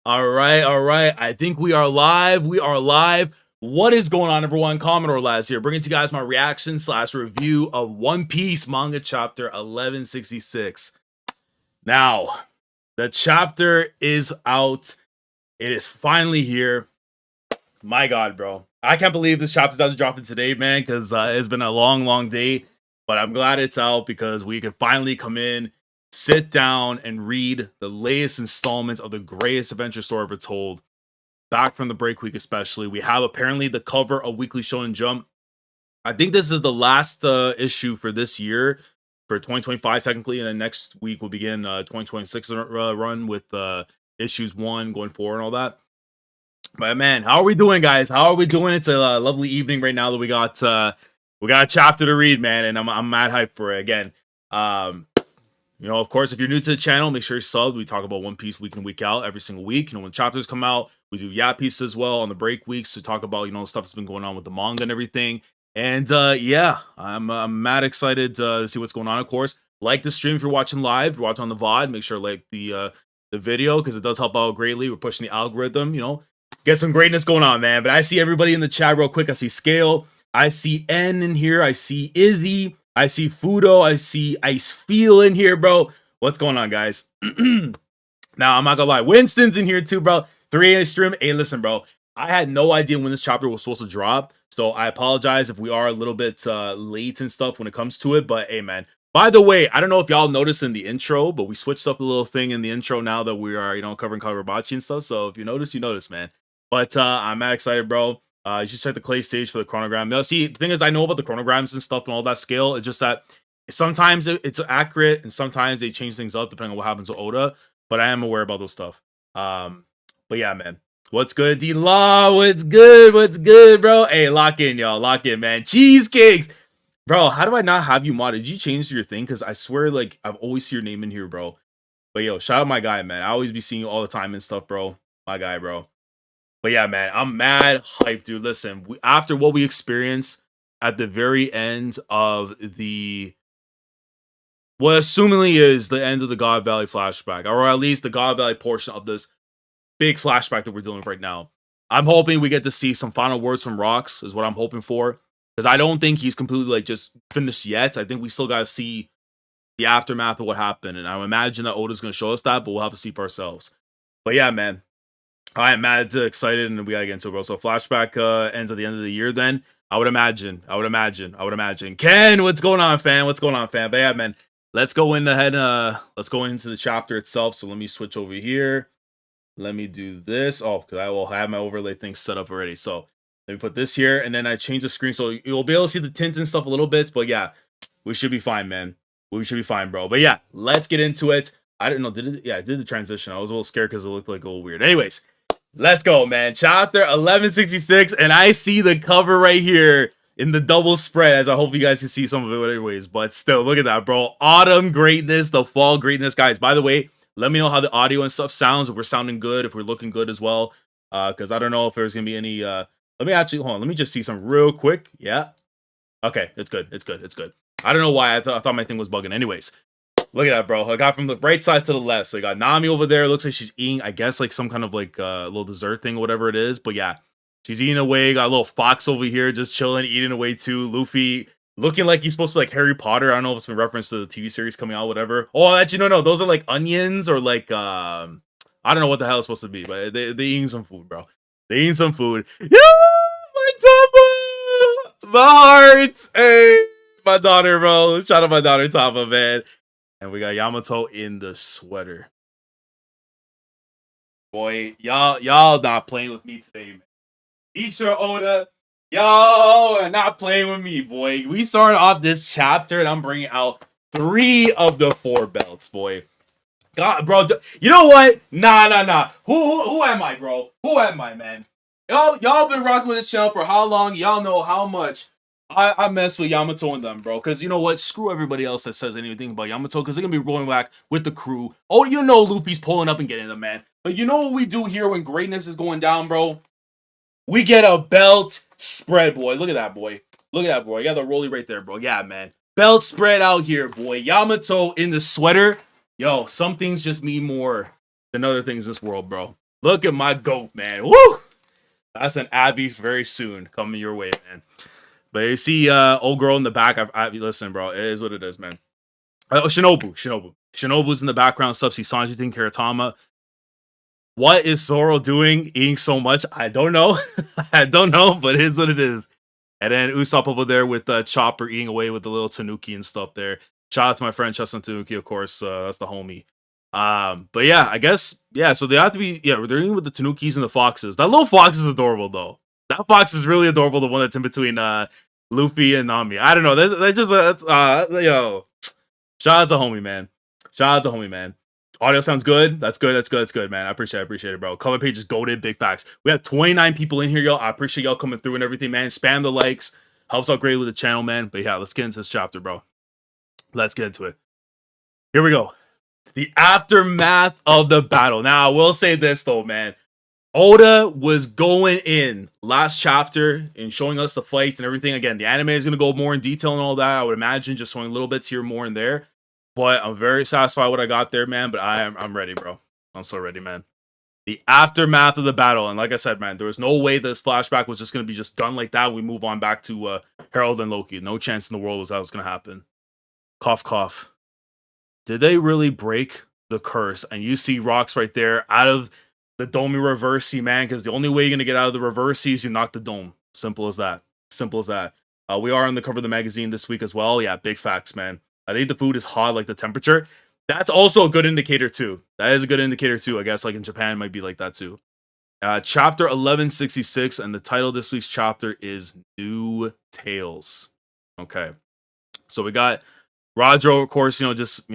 All right, all right. I think we are live. We are live. What is going on, everyone? Commodore Laz here, bringing to you guys my reaction slash review of One Piece manga chapter 1166. Now, the chapter is out. It is finally here. My God, bro. I can't believe this chapter's out to dropping today, man, because it's been a long, long day. But I'm glad it's out because we can finally come in, sit down, and read the latest installments of the greatest adventure story ever told. Back from the break week, especially. We have apparently the cover of Weekly Shonen Jump. I think this is the last issue for this year, for 2025, technically. And then next week we'll begin 2026 run with issues 1 going forward and all that. But man, how are we doing, guys? How are we doing? It's a lovely evening right now that we got a chapter to read, man, and I'm mad hyped for it again. You know, of course, if you're new to the channel, make sure you sub. We talk about One Piece week in, week out, every single week. You know, when chapters come out, we do Yap Piece as well on the break weeks to talk about, you know, stuff that's been going on with the manga and everything. And yeah, I'm mad excited to see what's going on. Of course, like the stream if you're watching live. If you're watching on the VOD, make sure to like the video because it does help out greatly. We're pushing the algorithm, you know, get some greatness going on, man. But I see everybody in the chat real quick. I see Scale, I see N in here, I see Izzy, I see Fudo, I see Ice Feel in here, bro. What's going on, guys? Now, I'm not gonna lie, Winston's in here too, bro. 3 a.m. stream. Hey, listen, bro. I had no idea when this chapter was supposed to drop, so I apologize if we are a little bit late and stuff when it comes to it. But hey, man. By the way, I don't know if y'all noticed in the intro, but we switched up a little thing in the intro now that we are, you know, covering Kawarabachi and stuff. So if you notice, you notice, man. But I'm mad excited, bro. You should check the clay stage for the chronogram. Now, see, the thing is, I know about the chronograms and stuff and all that scale. It's just that sometimes it's accurate and sometimes they change things up depending on what happens with Oda. But I am aware about those stuff. But yeah, man. What's good, D-Law? What's good? What's good, bro? Hey, lock in, y'all. Lock in, man. Cheesecakes. Bro, how do I not have you modded? Did you change your thing? Because I swear, like, I've always seen your name in here, bro. But yo, shout out my guy, man. I always be seeing you all the time and stuff, bro. My guy, bro. But yeah, man, I'm mad hyped, dude. Listen, after what we experienced at the very end of what assumingly is the end of the God Valley flashback, or at least the God Valley portion of this big flashback that we're dealing with right now. I'm hoping we get to see some final words from Rocks, is what I'm hoping for. Because I don't think he's completely, like, just finished yet. I think we still got to see the aftermath of what happened. And I imagine that Oda's going to show us that, but we'll have to see for ourselves. But yeah, man. I am mad excited, and we gotta get into it, bro. So flashback ends at the end of the year. Then I would imagine. Ken, what's going on, fam? What's going on, fam? But yeah, man, let's go in ahead. Let's go into the chapter itself. So let me switch over here. Let me do this. Oh, because I will have my overlay thing set up already. So let me put this here, and then I change the screen so you'll be able to see the tint and stuff a little bit. But yeah, we should be fine, man. We should be fine, bro. But yeah, let's get into it. I didn't know. Did it? Yeah, I did the transition. I was a little scared because it looked like a little weird. Anyways. Let's go, man. Chapter 1166, and I see the cover right here in the double spread, as I hope you guys can see some of it anyways, but still, look at that, bro. Autumn greatness, the fall greatness, guys. By the way, let me know how the audio and stuff sounds, if we're sounding good, if we're looking good as well, because I don't know if there's going to be any, let me actually, hold on, let me just see some real quick. Yeah. Okay, it's good, it's good, it's good. I don't know why, I thought my thing was bugging. Anyways. Look at that, bro. I got from the right side to the left. So I got Nami over there. Looks like she's eating, I guess, like some kind of like little dessert thing or whatever it is. But yeah, she's eating away. Got a little Fox over here just chilling, eating away too. Luffy looking like he's supposed to be like Harry Potter. I don't know if it's been reference to the TV series coming out, whatever. Oh, actually, no. Those are like onions or like, I don't know what the hell it's supposed to be. But they eating some food, bro. They eating some food. Yeah, my Tapa! My heart! Hey, my daughter, bro. Shout out my daughter, Tapa, man. And we got Yamato in the sweater. Boy, y'all not playing with me today, man. Ichiro Oda, y'all are not playing with me, boy. We started off this chapter, and I'm bringing out 3 of the 4 belts, boy. God, bro, you know what? Nah. Who am I, bro? Who am I, man? Y'all been rocking with this channel for how long? Y'all know how much I mess with Yamato and them, bro. Because you know what? Screw everybody else that says anything about Yamato. Because they're going to be rolling back with the crew. Oh, you know Luffy's pulling up and getting them, man. But you know what we do here when greatness is going down, bro? We get a belt spread, boy. Look at that, boy. Look at that, boy. You got the rolly right there, bro. Yeah, man. Belt spread out here, boy. Yamato in the sweater. Yo, some things just mean more than other things in this world, bro. Look at my goat, man. Woo! That's an Abby very soon coming your way, man. But you see, old girl in the back. I listen, bro. It is what it is, man. Shinobu's in the background. Stuff. See Sanji taking care of Tama. What is Zoro doing? Eating so much? I don't know. I don't know, but it is what it is. And then Usopp over there with Chopper eating away with the little Tanuki and stuff there. Shout out to my friend Chestnut Tanuki, of course. That's the homie. But yeah, I guess, yeah, so they have to be, yeah, they're eating with the Tanukis and the foxes. That little fox is adorable, though. That fox is really adorable, the one that's in between Luffy and Nami. I don't know. That's yo. Shout out to homie, man. Shout out to homie, man. Audio sounds good. That's good, man. I appreciate it, bro. Color page is goated, big facts. We have 29 people in here, y'all. I appreciate y'all coming through and everything, man. Spam the likes. Helps out greatly with the channel, man. But yeah, let's get into this chapter, bro. Let's get into it. Here we go. The aftermath of the battle. Now, I will say this, though, man. Oda was going in last chapter and showing us the fights and everything. Again, the anime is going to go more in detail and all that. I would imagine just showing little bits here, more in there. But I'm very satisfied with what I got there, man. But I'm ready, bro. I'm so ready, man. The aftermath of the battle. And like I said, man, there was no way this flashback was just going to be just done like that. We move on back to Harold and Loki. No chance in the world was that was going to happen. Cough, cough. Did they really break the curse? And you see rocks right there out of the dome reversey, man. Because the only way you're going to get out of the reversey is you knock the dome. Simple as that. Simple as that. We are on the cover of the magazine this week as well. Yeah, big facts, man. I think the food is hot, like the temperature. That's also a good indicator, too. That is a good indicator, too. I guess, like in Japan, it might be like that, too. Chapter 1166, and the title of this week's chapter is New Tales. Okay. So we got Roger, of course, just,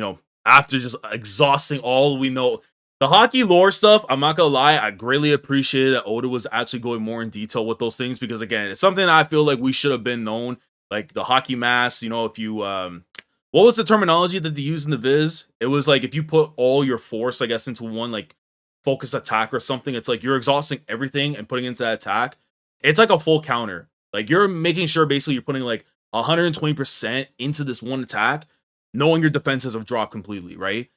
after just exhausting all we know. The hockey lore stuff, I'm not gonna lie, I greatly appreciated that Oda was actually going more in detail with those things, because, again, it's something that I feel like we should have been known. Like, the hockey mask, if you, what was the terminology that they used in the Viz? It was like if you put all your force, I guess, into one like focus attack or something. It's like you're exhausting everything and putting into that attack. It's like a full counter. Like you're making sure basically you're putting like 120% into this one attack, knowing your defenses have dropped completely, right?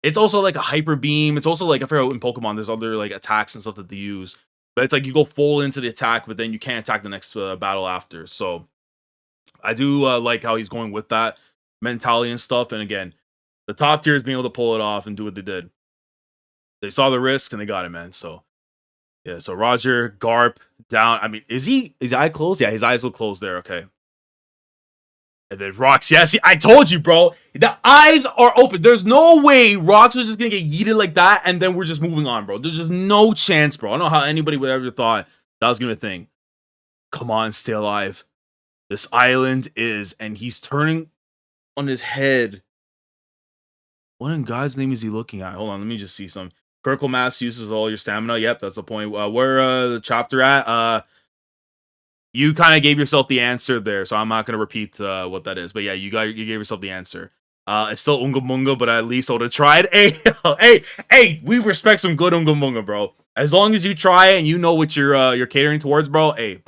It's also like a hyper beam. It's also like, I forgot in Pokemon, there's other like attacks and stuff that they use. But it's like you go full into the attack, but then you can't attack the next battle after. So I do like how he's going with that mentality and stuff. And again, the top tier is being able to pull it off and do what they did. They saw the risk and they got it, man. So yeah, so Roger, Garp, down. I mean, is his eye closed? Yeah, his eyes look closed there. Okay. And then Rox, yeah, see, I told you, bro. The eyes are open. There's no way Rox was just gonna get yeeted like that and then we're just moving on, bro. There's just no chance, bro. I don't know how anybody would ever thought that was gonna be a thing. Come on, stay alive. This island is, and he's turning on his head. What in God's name is he looking at? Hold on, let me just see some. Critical mass uses all your stamina. Yep, that's the point. Where the chapter at? You kind of gave yourself the answer there, so I'm not gonna repeat what that is. But yeah, you gave yourself the answer. It's still Unga Bunga, but at least Oda tried. Hey, we respect some good Unga Bunga, bro. As long as you try it and you know what you're catering towards, bro. Hey,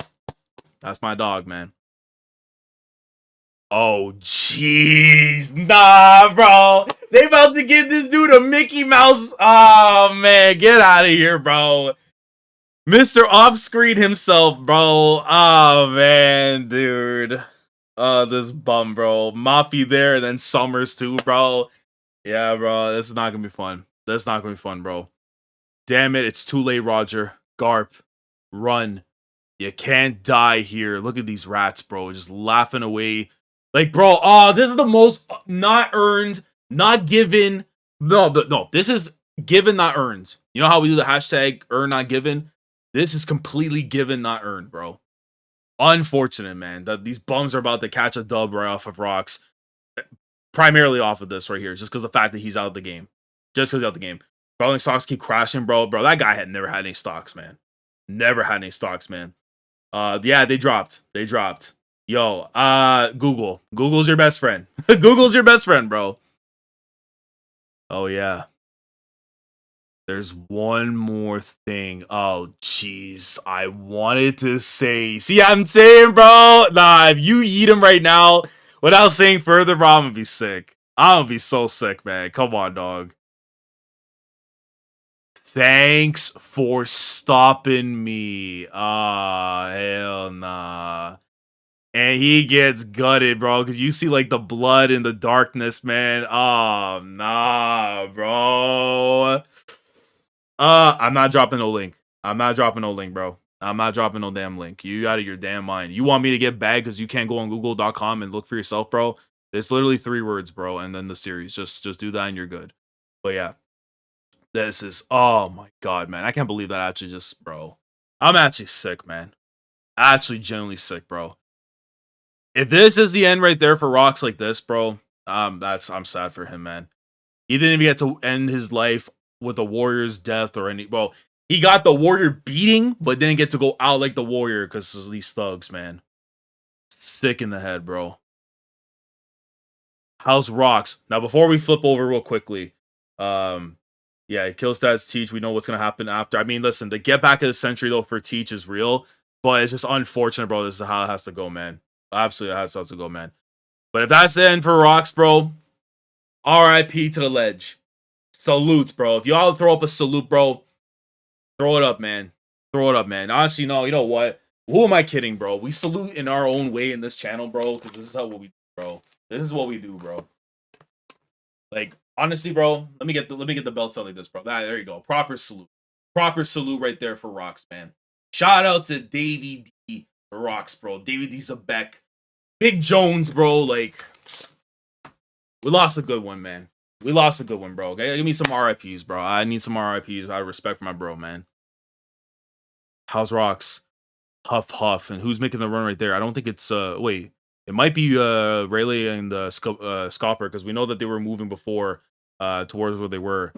that's my dog, man. Oh, jeez. Nah, bro. They about to give this dude a Mickey Mouse. Oh, man. Get out of here, bro. Mr. Offscreen himself, bro. Oh, man, dude. Oh, this bum, bro. Mafi there, and then Summers, too, bro. Yeah, bro. This is not going to be fun. That's not going to be fun, bro. Damn it. It's too late, Roger. Garp. Run. You can't die here. Look at these rats, bro. Just laughing away. Like, bro, this is the most not earned, not given. No, this is given, not earned. You know how we do the hashtag earn, not given? This is completely given, not earned, bro. Unfortunate, man. That these bums are about to catch a dub right off of Rocks. Primarily off of this right here, just because of the fact that he's out of the game. Just because he's out of the game. Bro, stocks keep crashing, bro. Bro, that guy had never had any stocks, man. Never had any stocks, man. Yeah, they dropped. They dropped. Yo, Google. Google's your best friend. Google's your best friend, bro. Oh, yeah. There's one more thing. Oh, jeez. I wanted to say... See, I'm saying, bro. Nah, if you eat him right now without saying further, bro, I'm gonna be sick. I'm gonna be so sick, man. Come on, dog. Thanks for stopping me. Ah, hell nah. And he gets gutted, bro, because you see like the blood in the darkness, man. Oh, nah, bro. I'm not dropping no link. I'm not dropping no link, bro. I'm not dropping no damn link. You out of your damn mind. You want me to get bagged because you can't go on google.com and look for yourself, bro? It's literally 3 words, bro, and then the series. Just do that and you're good. But yeah. This is, oh my god, man. I can't believe that actually just, bro. I'm actually sick, man. Actually genuinely sick, bro. If this is the end right there for Rocks like this, bro, I'm sad for him, man. He didn't even get to end his life with a warrior's death or any, well, he got the warrior beating, but didn't get to go out like the warrior because of these thugs, man. Sick in the head, bro. How's Rocks? Now, before we flip over real quickly, yeah, kill stats Teach. We know what's gonna happen after. I mean, listen, the get back of the century though for Teach is real, but it's just unfortunate, bro. This is how it has to go, man. Absolutely, has to go, man. But if that's the end for Rocks, bro, R.I.P. to the ledge. Salutes, bro. If y'all throw up a salute, bro, throw it up, man. Throw it up, man. Honestly, no, you know what? Who am I kidding, bro? We salute in our own way in this channel, bro, because this is how we do, bro. This is what we do, bro. Like, honestly, bro, let me get the belt out like this, bro. There you go. Proper salute. Proper salute right there for Rocks, man. Shout out to Davey D Rocks, bro. Davey D Zabek. Big Jones, bro. Like, we lost a good one, man. We lost a good one, bro. Okay? Give me some RIPs, bro. I need some RIPs out of respect for my bro, man. How's Rocks? Huff, huff. And who's making the run right there? I don't think it's, wait. It might be Rayleigh and Scopper, because we know that they were moving before towards where they were.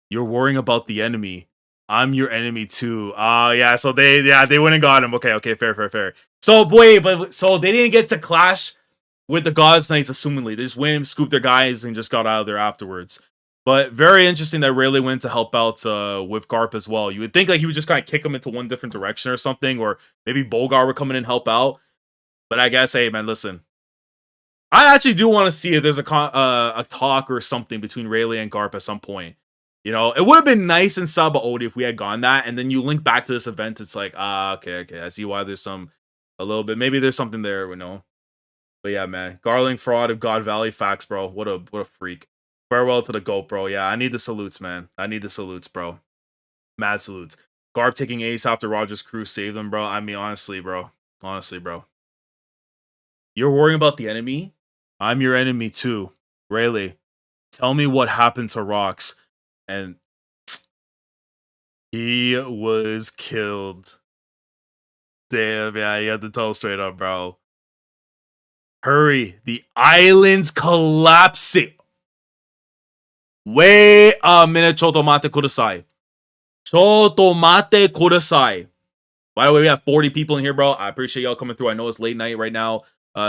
You're worrying about the enemy. I'm your enemy too. Yeah, so they went and got him. Okay, fair. So boy, so they didn't get to clash with the Gods Knights, assumingly. They just went, scooped their guys, and just got out of there afterwards. But very interesting that Rayleigh went to help out with Garp as well. You would think like he would just kind of kick him into one different direction or something, or maybe Bolgar would come in and help out. But I guess, hey, man, listen. I actually do want to see if there's a talk or something between Rayleigh and Garp at some point. You know, it would have been nice in Sabaody if we had gone that, and then you link back to this event. It's like, okay, I see why there's a little bit. Maybe there's something there, you know. But yeah, man, Garling fraud of God Valley facts, bro. What a freak. Farewell to the GOAT, bro. Yeah, I need the salutes, man. I need the salutes, bro. Mad salutes. Garp taking ace after Roger's crew saved them, bro. I mean, honestly, bro. You're worrying about the enemy? I'm your enemy too. Rayleigh, tell me what happened to Rocks. And he was killed. Damn, yeah, you had to tell straight up, bro. Hurry, the island's collapsing. Wait a minute, chotomate kudasai. Chotomate kudasai. By the way, we have 40 people in here, bro. I appreciate y'all coming through. I know it's late night right now,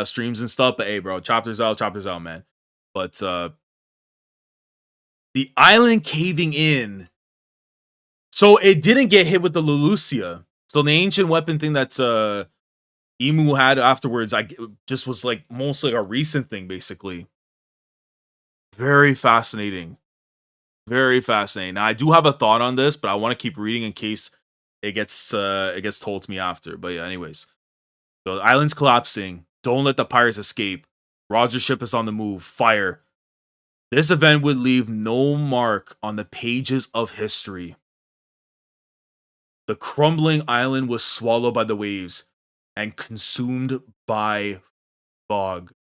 streams and stuff, but hey, bro, chapters out, man. But the island caving in. So it didn't get hit with the Lulusia. So the ancient weapon thing that Emu had afterwards, just was like mostly a recent thing, basically. Very fascinating. Very fascinating. Now I do have a thought on this, but I want to keep reading in case it gets told to me after. But yeah, anyways. So the island's collapsing. Don't let the pirates escape. Roger's ship is on the move. Fire. This event would leave no mark on the pages of history. The crumbling island was swallowed by the waves and consumed by fog.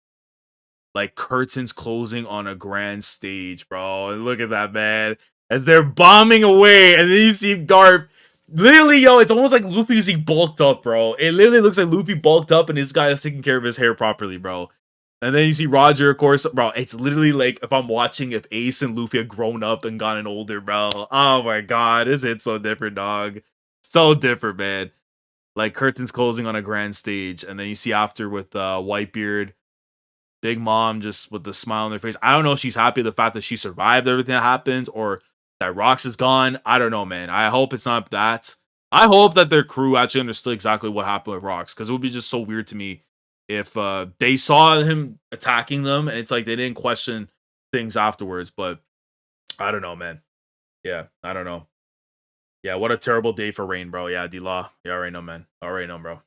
Like curtains closing on a grand stage, bro. And look at that, man. As they're bombing away, and then you see Garp. Literally, yo, it's almost like Luffy's bulked up, bro. It literally looks like Luffy bulked up and this guy is taking care of his hair properly, bro. And then you see Roger, of course, bro. It's literally like if I'm watching if Ace and Luffy had grown up and gotten older, bro. Oh my god, this hit's so different, dog. So different, man. Like curtains closing on a grand stage. And then you see after with Whitebeard, Big Mom just with the smile on their face. I don't know if she's happy with the fact that she survived everything that happens or that Rocks is gone. I don't know, man. I hope it's not that. I hope that their crew actually understood exactly what happened with Rocks, because it would be just so weird to me if they saw him attacking them and it's like they didn't question things afterwards. But I don't know, man. Yeah, I don't know. Yeah, what a terrible day for rain, bro. Yeah, D-Law. Yeah, already know, man. Already know, bro.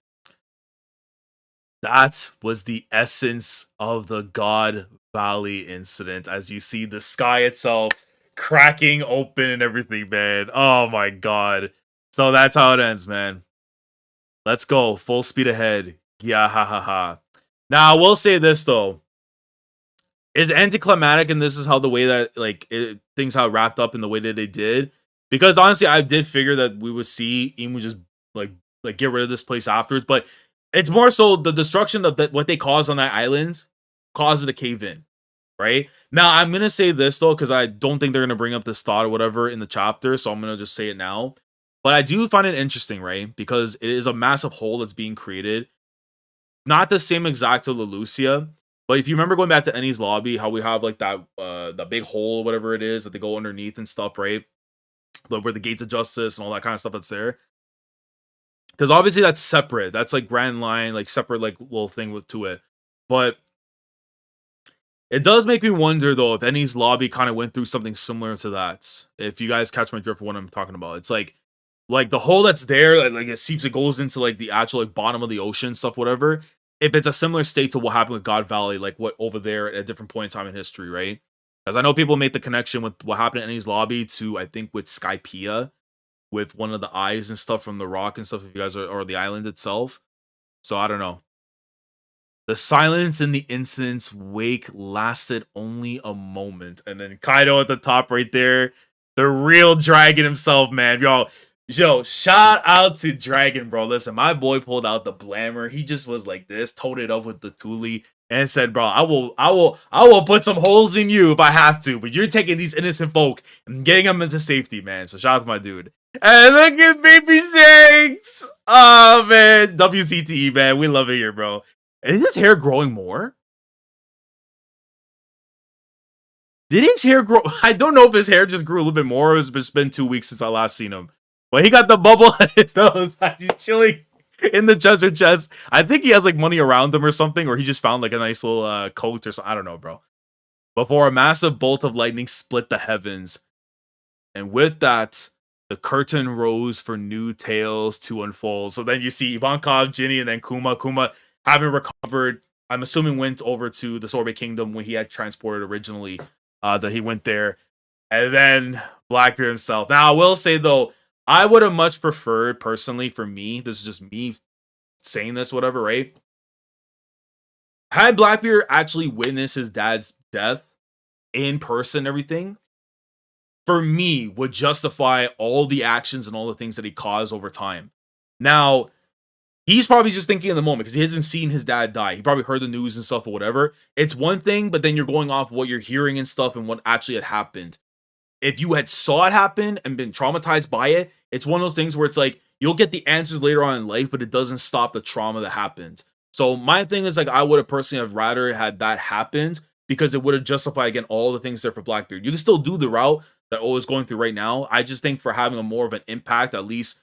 That was the essence of the God Valley incident. As you see the sky itself cracking open and everything, man. Oh my god. So that's how it ends, man. Let's go. Full speed ahead. Yeah, ha ha ha. Now, I will say this, though. Is anticlimactic, and this is how the way that, like, things how wrapped up in the way that they did. Because, honestly, I did figure that we would see Emu just, like, get rid of this place afterwards. But it's more so the destruction of what they caused on that island caused it to cave in. Right? Now, I'm going to say this, though, because I don't think they're going to bring up this thought or whatever in the chapter. So I'm going to just say it now. But I do find it interesting, right? Because it is a massive hole that's being created. Not the same exact to Lelucia, but if you remember going back to Ennie's lobby, how we have like that big hole, whatever it is, that they go underneath and stuff, right? Where the gates of justice and all that kind of stuff that's there. Because obviously that's separate. That's like Grand Line, like separate like little thing to it. But it does make me wonder though if Ennie's lobby kind of went through something similar to that. If you guys catch my drift for what I'm talking about, it's like the hole that's there, like it seeps, it goes into like the actual like bottom of the ocean stuff, whatever. If it's a similar state to what happened with God Valley, like what over there at a different point in time in history, right? Because I know people make the connection with what happened in Ennie's lobby to, I think, with Skypiea, with one of the eyes and stuff from the rock and stuff. If you guys are, or the island itself, so I don't know. The silence in the incident's wake lasted only a moment, and then Kaido at the top right there, the real dragon himself, man, y'all. Yo, shout out to Dragon, bro. Listen, my boy pulled out the blammer. He just was like this, toted it up with the Thule, and said, "Bro, I will put some holes in you if I have to. But you're taking these innocent folk and getting them into safety, man." So shout out to my dude. And look at baby Shanks. Oh man, WCTE, man, we love it here, bro. Is his hair growing more? Did his hair grow? I don't know if his hair just grew a little bit more. It's just been 2 weeks since I last seen him. But he got the bubble on his nose. He's chilling in the treasure chest. I think he has like money around him or something, or he just found like a nice little coat or something. I don't know, bro. Before a massive bolt of lightning split the heavens. And with that, the curtain rose for new tales to unfold. So then you see Ivankov, Ginny, and then Kuma. Kuma having recovered, I'm assuming went over to the Sorbet Kingdom when he had transported originally. That he went there. And then Blackbeard himself. Now, I will say, though, I would have much preferred, personally, for me, this is just me saying this, whatever, right? Had Blackbeard actually witnessed his dad's death in person, everything, for me, would justify all the actions and all the things that he caused over time. Now, he's probably just thinking in the moment because he hasn't seen his dad die. He probably heard the news and stuff or whatever. It's one thing, but then you're going off what you're hearing and stuff and what actually had happened. If you had saw it happen and been traumatized by it, it's one of those things where it's like, you'll get the answers later on in life, but it doesn't stop the trauma that happened. So my thing is like, I would have personally have rather had that happened because it would have justified, again, all the things there for Blackbeard. You can still do the route that O is going through right now. I just think for having a more of an impact, at least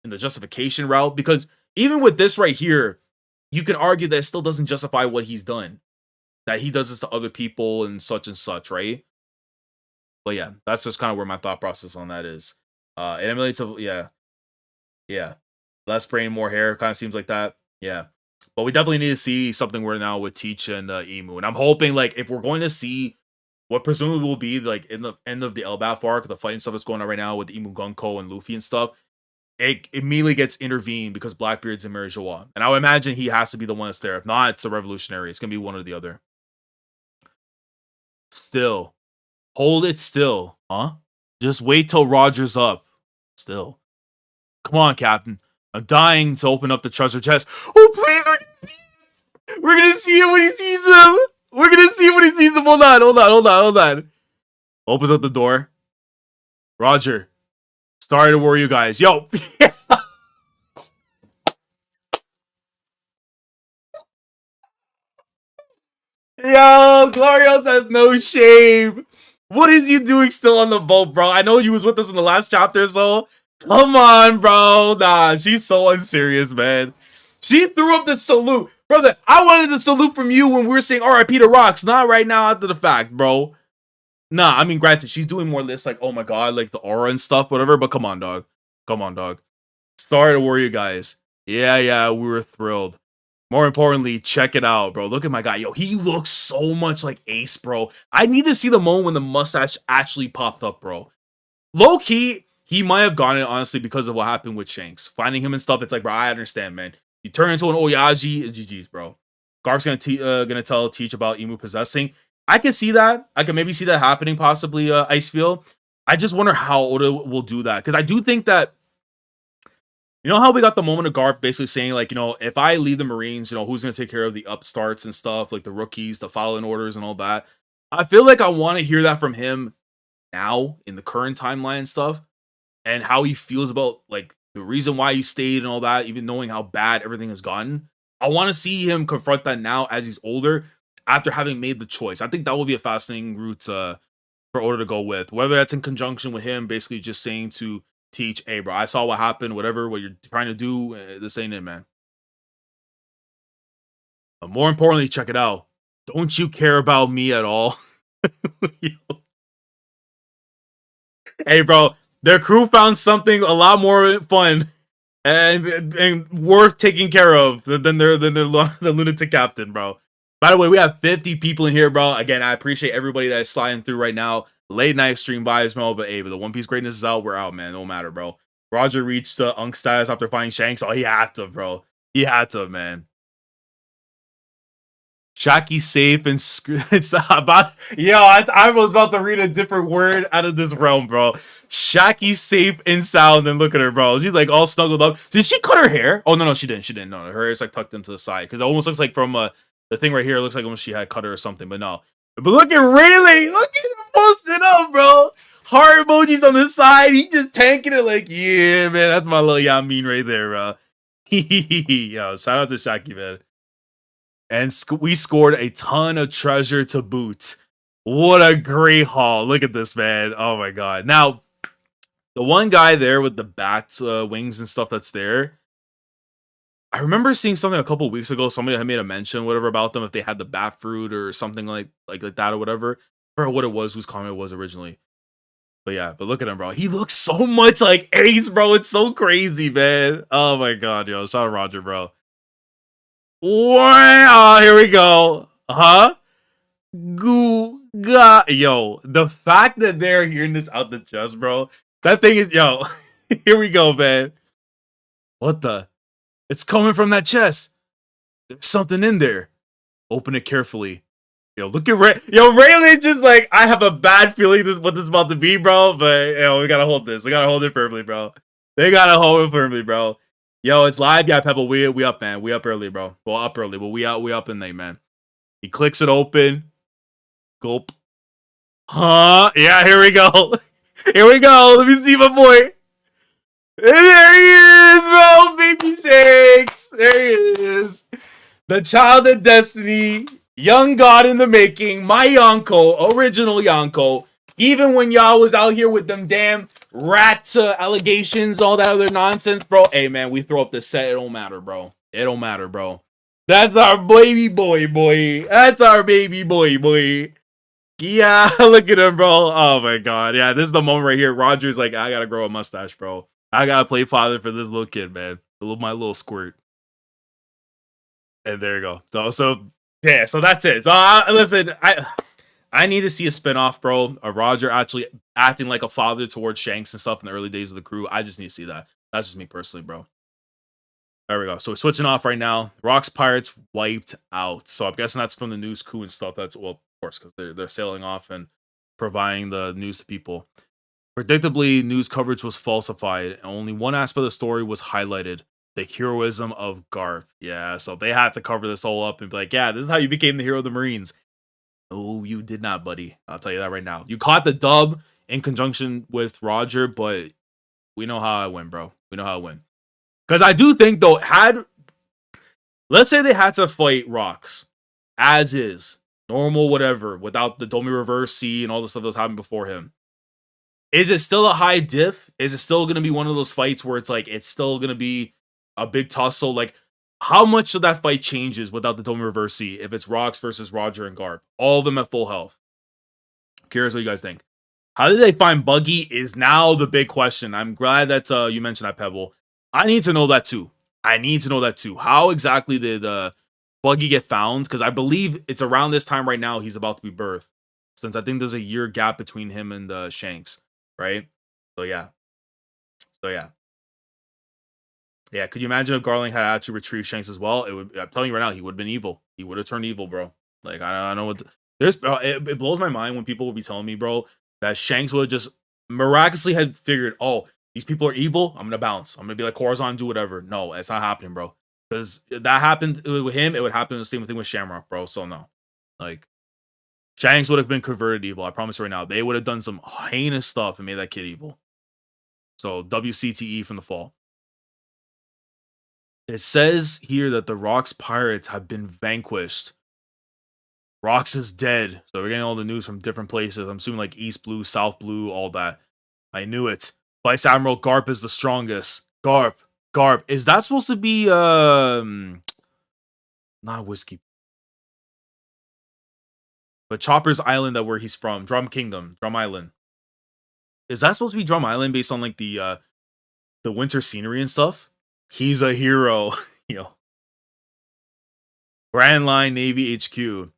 in the justification route, because even with this right here, you can argue that it still doesn't justify what he's done. That he does this to other people and such, right? But yeah, that's just kind of where my thought process on that is. It emulates, yeah. Less brain, more hair, kind of seems like that. Yeah. But we definitely need to see something where now with Teach and Emu. And I'm hoping, like, if we're going to see what presumably will be, like, in the end of the Elbaf arc, the fighting stuff that's going on right now with Emu Gunko and Luffy and stuff, it immediately gets intervened because Blackbeard's in Marijoa. And I would imagine he has to be the one that's there. If not, it's a revolutionary. It's going to be one or the other. Still. Hold it still. Huh? Just wait till Roger's up. Still. Come on, Captain. I'm dying to open up the treasure chest. Oh, please, we're gonna see him when he sees him. We're gonna see him when he sees him. Hold on. Opens up the door. Roger. Sorry to worry you guys. Yo. Yo, Glorios has no shame. What is you doing still on the boat, bro? I know you was with us in the last chapter, so come on, bro. Nah, she's so unserious, man. She threw up the salute. Brother, I wanted the salute from you when we were saying RIP to Rocks, not right now after the fact, bro. Nah, I mean, granted, she's doing more lists like, oh my god, like the aura and stuff, whatever, but come on, dog. Come on, dog. Sorry to worry you guys. Yeah, we were thrilled. More importantly, check it out, bro. Look at my guy. Yo, he looks so much like Ace, bro. I need to see the moment when the mustache actually popped up, bro. Low-key, he might have gotten it, honestly, because of what happened with Shanks. Finding him and stuff, it's like, bro, I understand, man. You turn into an Oyaji, GG's, bro. Garp's gonna tell Teach about Emu possessing. I can see that. I can maybe see that happening, possibly, Icefield. I just wonder how Oda will do that. Because I do think that, you know how we got the moment of Garp basically saying, like, you know, if I leave the Marines, you know, who's going to take care of the upstarts and stuff, like the rookies, the following orders and all that. I feel like I want to hear that from him now in the current timeline and stuff, and how he feels about, like, the reason why he stayed and all that, even knowing how bad everything has gotten. I want to see him confront that now as he's older, after having made the choice. I think that will be a fascinating route for Oda to go with, whether that's in conjunction with him basically just saying to Teach, hey, bro, I saw what happened, whatever, what you're trying to do, this ain't it, man. But more importantly, check it out. Don't you care about me at all? Hey, bro, their crew found something a lot more fun and worth taking care of than the lunatic captain, bro. By the way, we have 50 people in here, bro. Again, I appreciate everybody that is sliding through right now. Late night stream vibes, bro. But hey, but the One Piece greatness is out. We're out, man. No matter, bro. Roger reached Unk status after finding Shanks. Oh, he had to, bro. He had to, man. Shaki safe and it's about. Yo, I was about to read a different word out of this realm, bro. Shaki safe and sound. And look at her, bro. She's like all snuggled up. Did she cut her hair? Oh no, she didn't. She didn't. No, her hair's like tucked into the side because it almost looks like from the thing right here. It looks like almost she had cut her or something, but no. But look at Rayleigh. Look at him posted up, bro. Heart emojis on the side. He just tanking it like, yeah, man. That's my little Yamin right there, bro. Yo, shout out to Shaki, man. And we scored a ton of treasure to boot. What a great haul. Look at this, man. Oh, my God. Now, the one guy there with the bat wings and stuff that's there, I remember seeing something a couple weeks ago. Somebody had made a mention, whatever, about them if they had the bat fruit or something like that or whatever. I forgot what it was, whose comment it was originally. But yeah, but look at him, bro. He looks so much like Ace, bro. It's so crazy, man. Oh my God, yo. Shout out Roger, bro. Wow, here we go. Huh? Yo, the fact that they're hearing this out the chest, bro. That thing is, yo. Here we go, man. What the? It's coming from that chest. There's something in there. Open it carefully. Yo, look at Ray. Yo, Rayleigh's just like, I have a bad feeling what this is about to be, bro. But yo, we gotta hold this. We gotta hold it firmly, bro. They gotta hold it firmly, bro. Yo, it's live. Yeah, Pebble, we up, man. We up early, bro. Well, up early, but we up in there, man. He clicks it open. Gulp. Huh? Yeah, here we go. Here we go. Let me see my boy. There he is, bro. Baby Shanks. There he is. The child of destiny. Young god in the making. My Yonko. Original Yonko. Even when y'all was out here with them damn rat allegations, all that other nonsense, bro. Hey, man, we throw up the set. It don't matter, bro. It don't matter, bro. That's our baby boy. That's our baby boy. Yeah, look at him, bro. Oh, my God. Yeah, this is the moment right here. Roger's like, I gotta grow a mustache, bro. I gotta play father for this little kid, man. My little squirt. And there you go. So yeah, so that's it. So listen, I need to see a spinoff, bro. Of Roger actually acting like a father towards Shanks and stuff in the early days of the crew. I just need to see that. That's just me personally, bro. There we go. So we're switching off right now. Rocks Pirates wiped out. So I'm guessing that's from the news coup and stuff. That's, well, of course, because they're sailing off and providing the news to people. Predictably, news coverage was falsified, and only one aspect of the story was highlighted: the heroism of Garp. Yeah, so they had to cover this all up and be like, yeah, this is how you became the hero of the Marines. Oh, you did not, buddy. I'll tell you that right now. You caught the dub in conjunction with Roger, but we know how I win, bro. We know how I win. Because I do think, though, let's say they had to fight Rocks, as is, normal, whatever, without the Domi Reverse C and all the stuff that was happening before him. Is it still a high diff? Is it still going to be one of those fights where it's like, it's still going to be a big tussle? Like, how much of that fight changes without the Domi Reverse C if it's Rocks versus Roger and Garp? All of them at full health. Curious what you guys think. How did they find Buggy is now the big question. I'm glad that you mentioned that, Pebble. I need to know that too. How exactly did Buggy get found? Because I believe it's around this time right now he's about to be birthed. Since I think there's a year gap between him and Shanks, right? So yeah. Yeah, could you imagine if Garland had actually retrieved Shanks as well? It would. I'm telling you right now, he would have been evil. He would have turned evil, bro. Like I don't know what. It blows my mind when people will be telling me, bro, that Shanks would have just miraculously had figured, oh, these people are evil. I'm gonna bounce. I'm gonna be like Corazon, do whatever. No, it's not happening, bro. Because that happened with him, it would happen the same thing with Shamrock, bro. So no, like Shanks would have been converted evil. I promise right now, they would have done some heinous stuff and made that kid evil. So WCTE from the fall. It says here that the Rocks pirates have been vanquished. Rocks is dead. So we're getting all the news from different places. I'm assuming like East Blue, South Blue, all that. I knew it. Vice Admiral Garp is the strongest. Garp. Is that supposed to be not whiskey? But Chopper's Island, that where he's from, Drum Kingdom, Drum Island. Is that supposed to be Drum Island based on like the winter scenery and stuff? He's a hero. Grand Line Navy HQ.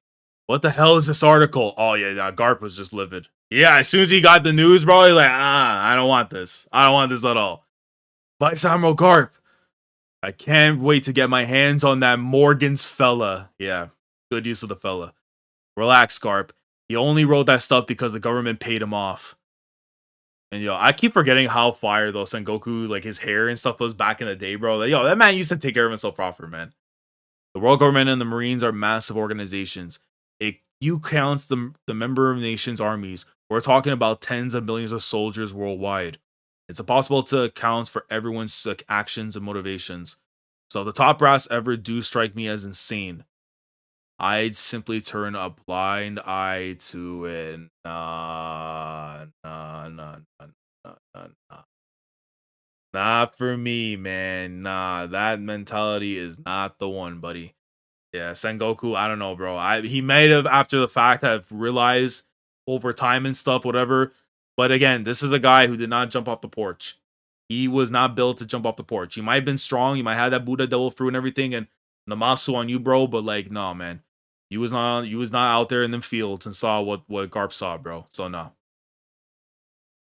What the hell is this article? Oh yeah, Garp was just livid. Yeah, as soon as he got the news, bro, he's like, I don't want this. I don't want this at all. Vice Admiral Garp. I can't wait to get my hands on that Morgan's fella. Yeah, good use of the fella. Relax, Garp. He only wrote that stuff because the government paid him off. And I keep forgetting how fire though Sengoku, like his hair and stuff was back in the day, bro. Like, that man used to take care of himself proper, man. The world government and the Marines are massive organizations. You counts the member nations' armies. We're talking about tens of millions of soldiers worldwide. It's impossible to account for everyone's actions and motivations. So if the top brass ever do strike me as insane, I'd simply turn a blind eye to it. Nah. Not for me, man. Nah, that mentality is not the one, buddy. Yeah, Sengoku, I don't know, bro. He might have, after the fact, have realized over time and stuff, whatever. But again, this is a guy who did not jump off the porch. He was not built to jump off the porch. You might have been strong. You might have that Buddha devil fruit and everything, and Namasu on you, bro. But like, no, man. You was not out there in the fields and saw what Garp saw, bro. So no.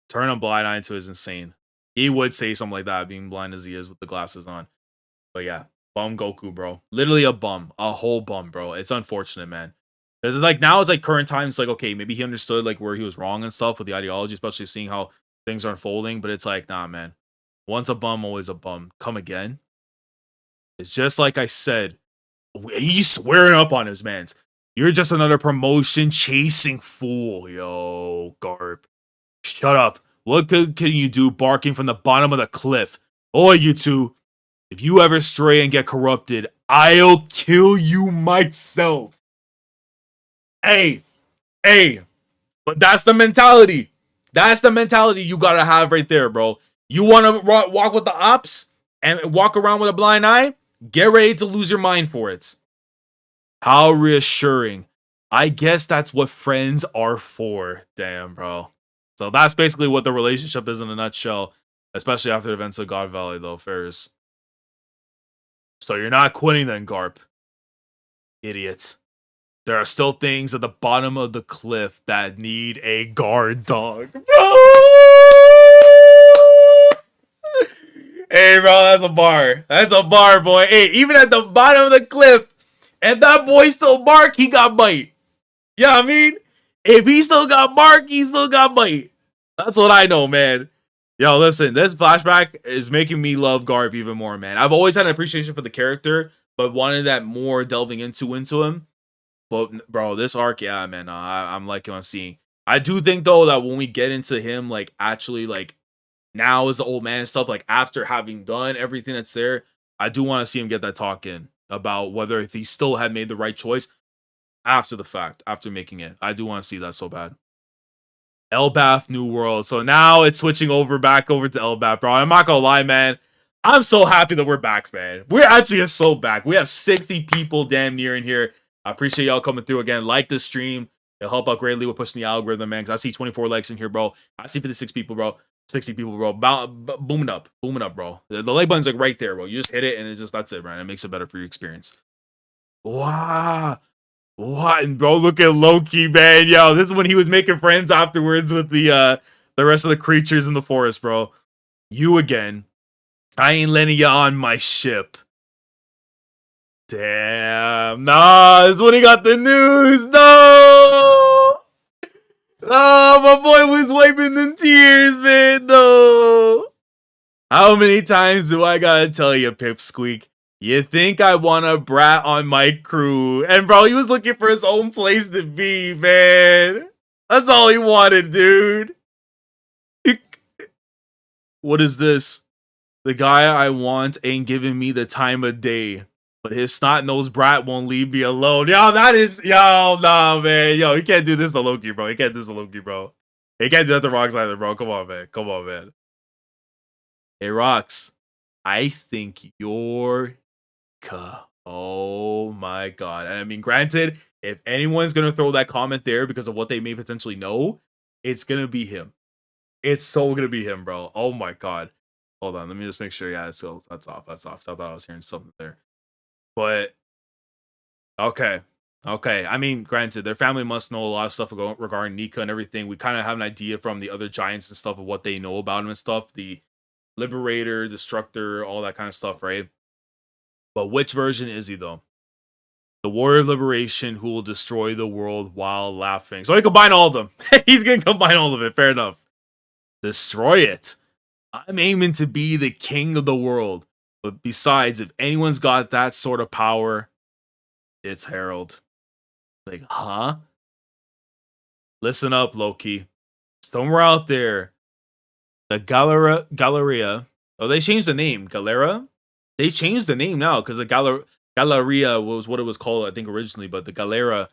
Turn a blind eye to is insane. He would say something like that, being blind as he is with the glasses on. But yeah, bum Goku, bro. Literally a bum. A whole bum, bro. It's unfortunate, man. Because like now it's like current times, like, okay, maybe he understood like where he was wrong and stuff with the ideology, especially seeing how things are unfolding. But it's like, nah, man. Once a bum, always a bum. Come again. It's just like I said. He's swearing up on his mans. You're just another promotion chasing fool, yo, Garp. Shut up. What can you do barking from the bottom of the cliff? Oh, you two. If you ever stray and get corrupted, I'll kill you myself. Hey. But that's the mentality. That's the mentality you gotta have right there, bro. You want to walk with the ops and walk around with a blind eye? Get ready to lose your mind for it. How reassuring. I guess that's what friends are for. Damn, bro. So that's basically what the relationship is in a nutshell, especially after the events of God Valley, though, Ferris. So you're not quitting then, Garp. Idiot. There are still things at the bottom of the cliff that need a guard dog. Bro! Hey, bro, that's a bar. That's a bar, boy. Hey, even at the bottom of the cliff, if that boy still bark, he got bite. You know what I mean? If he still got bark, he still got bite. That's what I know, man. Yo, listen, this flashback is making me love Garp even more, man. I've always had an appreciation for the character, but wanted that more delving into him. But, bro, this arc, yeah, man, I'm liking what I'm seeing. I do think, though, that when we get into him, like, actually, like, now as the old man and stuff, like, after having done everything that's there, I do want to see him get that talk in about whether if he still had made the right choice after the fact, after making it. I do want to see that so bad. Elbath New World. So now it's switching back over to Elbath, bro. I'm not gonna lie, man. I'm so happy that we're back, man. We're actually so back. We have 60 people damn near in here. I appreciate y'all coming through again. Like the stream. It'll help out greatly with pushing the algorithm, man. Because I see 24 likes in here, bro. I see 56 people, bro. 60 people, bro. Booming up, bro. The like button's like right there, bro. You just hit it, and it's just that's it, man. It makes it better for your experience. Wow. What? And bro, look at Loki, man. Yo, this is when he was making friends afterwards with the rest of the creatures in the forest, bro. You again. I ain't letting you on my ship. Damn. Nah, this is when he got the news. No. Oh, my boy was wiping them tears, man. No. How many times do I gotta tell you, Pipsqueak? You think I want a brat on my crew? And bro, he was looking for his own place to be, man. That's all he wanted, dude. What is this? The guy I want ain't giving me the time of day, but his snot-nosed brat won't leave me alone. Yo, that is... Yo, nah, man. Yo, you can't do this to Loki, bro. You can't do this to Loki, bro. You can't do that to Rox either, bro. Come on, man. Come on, man. Hey, Rox. I think you're... Oh, my God. And I mean, granted, if anyone's going to throw that comment there because of what they may potentially know, it's going to be him. It's so going to be him, bro. Oh, my God. Hold on, let me just make sure. Yeah, so that's off. That's off. So I thought I was hearing something there. But okay. I mean, granted, their family must know a lot of stuff regarding Nika and everything. We kind of have an idea from the other giants and stuff of what they know about him and stuff. The Liberator, Destructor, all that kind of stuff, right? But which version is he, though? The Warrior of Liberation who will destroy the world while laughing. So he combine all of them. He's going to combine all of it. Fair enough. Destroy it. I'm aiming to be the king of the world. But besides, if anyone's got that sort of power, it's Harold. Like, huh? Listen up, Loki. Somewhere out there, the Galleria. Oh, they changed the name. Galera? They changed the name now because the Galleria was what it was called, I think, originally. But the Galera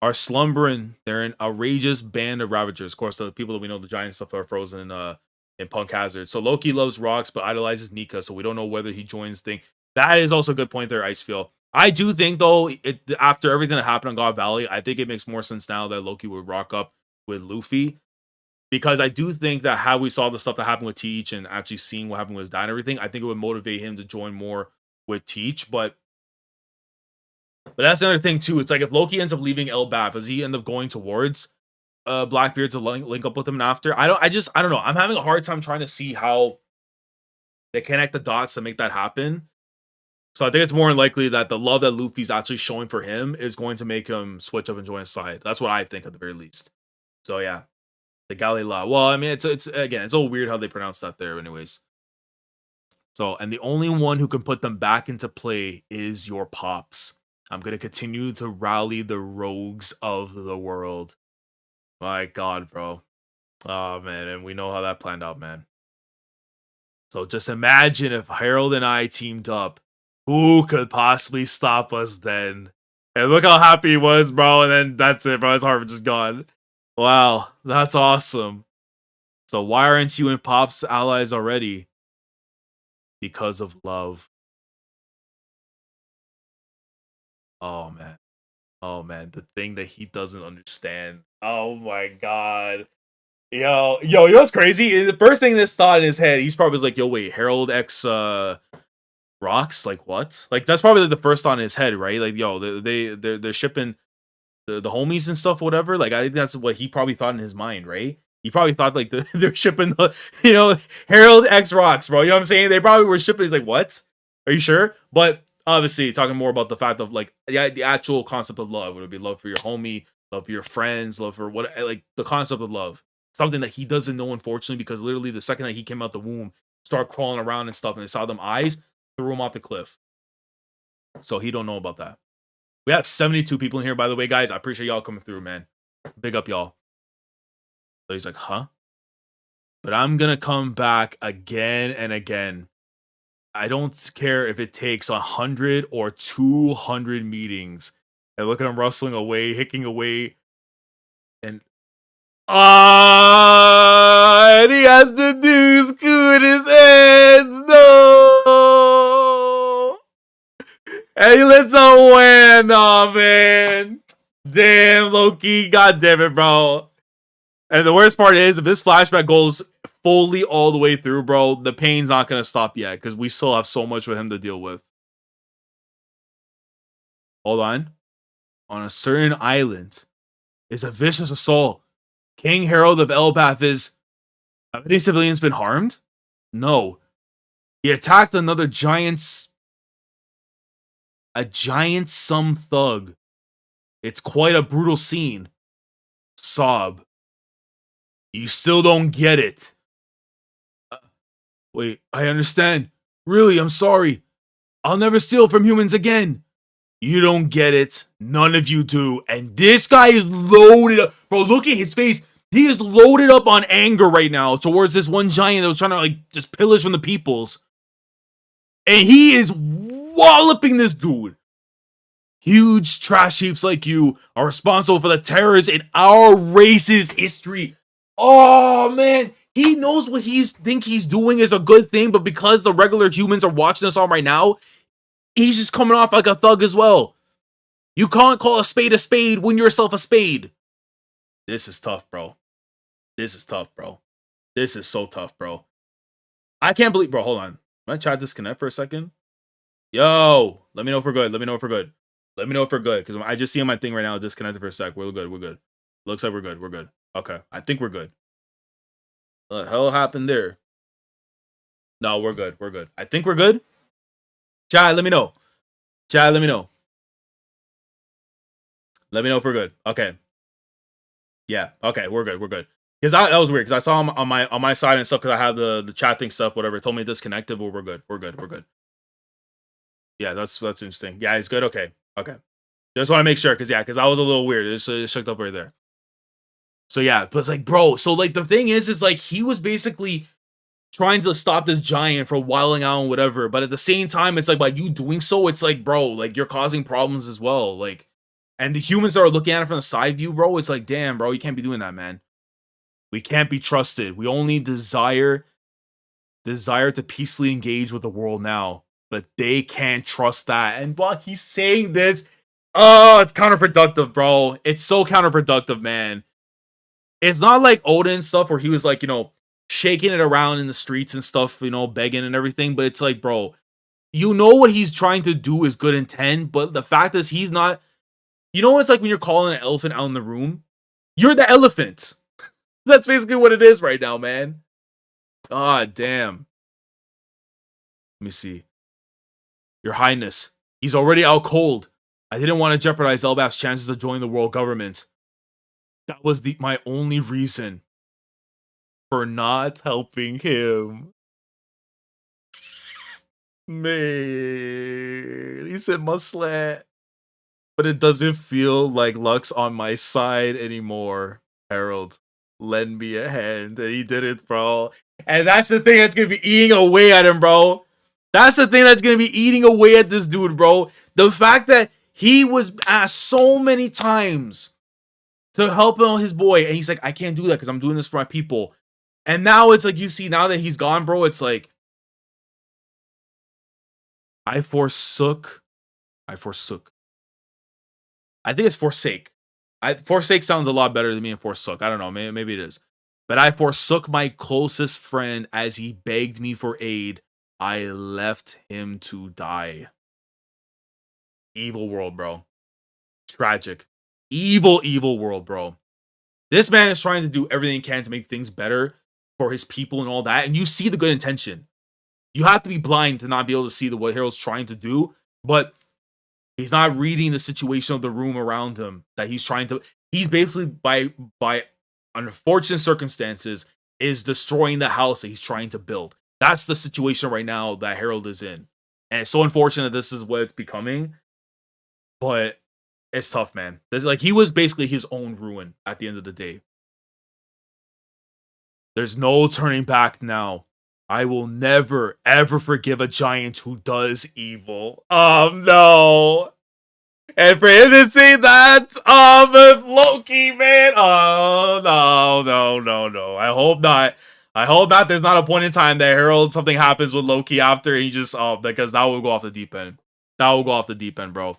are slumbering. They're an outrageous band of Ravagers. Of course, the people that we know, the giant stuff, are frozen in Punk Hazard. So Loki loves Rox, but idolizes Nika, so we don't know whether he joins thing. That is also a good point there, Icefield. I do think, though, after everything that happened on God Valley, I think it makes more sense now that Loki would rock up with Luffy. Because I do think that how we saw the stuff that happened with Teach and actually seeing what happened with his dad and everything, I think it would motivate him to join more with Teach. But that's another thing, too. It's like if Loki ends up leaving Elbaf, does he end up going towards Blackbeard to link up with him after? I don't know. I'm having a hard time trying to see how they connect the dots to make that happen. So I think it's more likely that the love that Luffy's actually showing for him is going to make him switch up and join his side. That's what I think at the very least. So yeah, the Galila. Well, I mean, it's again, it's a little weird how they pronounce that there, anyways. So, and the only one who can put them back into play is your pops. I'm gonna continue to rally the rogues of the world. My God, bro. Oh, man. And we know how that planned out, man. So just imagine if Harold and I teamed up. Who could possibly stop us then? And look how happy he was, bro. And then that's it, bro. His heart was just gone. Wow. That's awesome. So why aren't you and Pop's allies already? Because of love. Oh, man. Oh, man. The thing that he doesn't understand. Oh, my God. Yo, you know what's crazy? The first thing that's thought in his head, he's probably like, yo, wait, Harold X Rox? Like, what? Like, that's probably like the first thought in his head, right? Like, yo, they're shipping the homies and stuff, whatever. Like, I think that's what he probably thought in his mind, right? He probably thought, like, they're shipping the, Harold X Rox, bro. You know what I'm saying? They probably were shipping. He's like, what? Are you sure? But obviously, talking more about the fact of, like, the actual concept of love. Would it be love for your homie, love for your friends, love for what, like, the concept of love. Something that he doesn't know, unfortunately, because literally the second that he came out the womb, started crawling around and stuff, and they saw them eyes, threw him off the cliff. So he don't know about that. We have 72 people in here, by the way, guys. I appreciate y'all coming through, man. Big up, y'all. So he's like, huh? But I'm going to come back again and again. I don't care if it takes 100 or 200 meetings. And look at him rustling away, hicking away. And and he has the news coup in his hands. No. And he lets out Wham. Aw, man. Damn, Loki. God damn it, bro. And the worst part is, if this flashback goes fully all the way through, bro, the pain's not going to stop yet because we still have so much with him to deal with. Hold on. On a certain island is a vicious assault. King Harold of Elbath is... Have any civilians been harmed? No. He attacked another giant's... A giant some thug. It's quite a brutal scene. Sob. You still don't get it. Wait, I understand. Really, I'm sorry. I'll never steal from humans again. You don't get it. None of you do. And this guy is loaded up. Bro, look at his face. He is loaded up on anger right now towards this one giant that was trying to, like, just pillage from the peoples. And he is walloping this dude. Huge trash heaps like you are responsible for the terrors in our race's history. Oh, man. He knows what he's doing is a good thing, but because the regular humans are watching this all right now, he's just coming off like a thug as well. You can't call a spade when you're yourself a spade. This is tough, bro. This is tough, bro. This is so tough, bro. I can't believe... Bro, hold on. My chat disconnect for a second? Yo, let me know if we're good. Let me know if we're good. Let me know if we're good. Because I just see on my thing right now disconnected for a sec. We're good. We're good. Looks like we're good. We're good. Okay. I think we're good. What the hell happened there? No, we're good. We're good. I think we're good. Chat, let me know. Chat, let me know. Let me know if we're good. Okay. Yeah. Okay. We're good. We're good. Because that was weird. Because I saw him on my side and stuff. Because I have the chat thing stuff. Whatever. It told me disconnected. But we're good. We're good. We're good. Yeah. That's interesting. Yeah. It's good. Okay. Okay. Just want to make sure. Because yeah. Because I was a little weird. It shook up right there. So yeah. But it's like, bro. So like the thing is like he was basically trying to stop this giant from wilding out and whatever. But at the same time, it's like by you doing so, it's like, bro, like you're causing problems as well. Like, and the humans that are looking at it from the side view, bro, it's like, damn, bro, you can't be doing that, man. We can't be trusted. We only desire to peacefully engage with the world now, but they can't trust that. And while he's saying this, oh, it's counterproductive, bro. It's so counterproductive, man. It's not like Odin stuff where he was like, you know, shaking it around in the streets and stuff, you know, begging and everything. But it's like, bro, you know what he's trying to do is good intent, but the fact is he's not. You know, it's like when you're calling an elephant out in the room. You're the elephant. That's basically what it is right now, man. God damn. Let me see. Your Highness, he's already out cold. I didn't want to jeopardize Elbath's chances of joining the world government. That was my only reason for not helping him. Man, he said muslet. But it doesn't feel like luck's on my side anymore. Harold, lend me a hand. And he did it, bro. And that's the thing that's going to be eating away at him, bro. That's the thing that's going to be eating away at this dude, bro. The fact that he was asked so many times to help out his boy. And he's like, I can't do that because I'm doing this for my people. And now it's like, you see, now that he's gone, bro, it's like, I forsook. I think it's forsake. Forsake sounds a lot better than me than forsook. I don't know. Maybe it is. But I forsook my closest friend as he begged me for aid. I left him to die. Evil world, bro. Tragic. Evil, evil world, bro. This man is trying to do everything he can to make things better for his people and all that. And you see the good intention. You have to be blind to not be able to see what Harold's trying to do. But he's not reading the situation of the room around him that he's trying to... He's basically, by unfortunate circumstances, is destroying the house that he's trying to build. That's the situation right now that Harold is in. And it's so unfortunate this is what it's becoming. But it's tough, man. Like, he was basically his own ruin at the end of the day. There's no turning back now. I will never, ever forgive a giant who does evil. No. And for him to say that, with Loki, man. Oh, no. I hope not. I hope not. There's not a point in time that Harold, something happens with Loki after he just, because that will go off the deep end. That will go off the deep end, bro.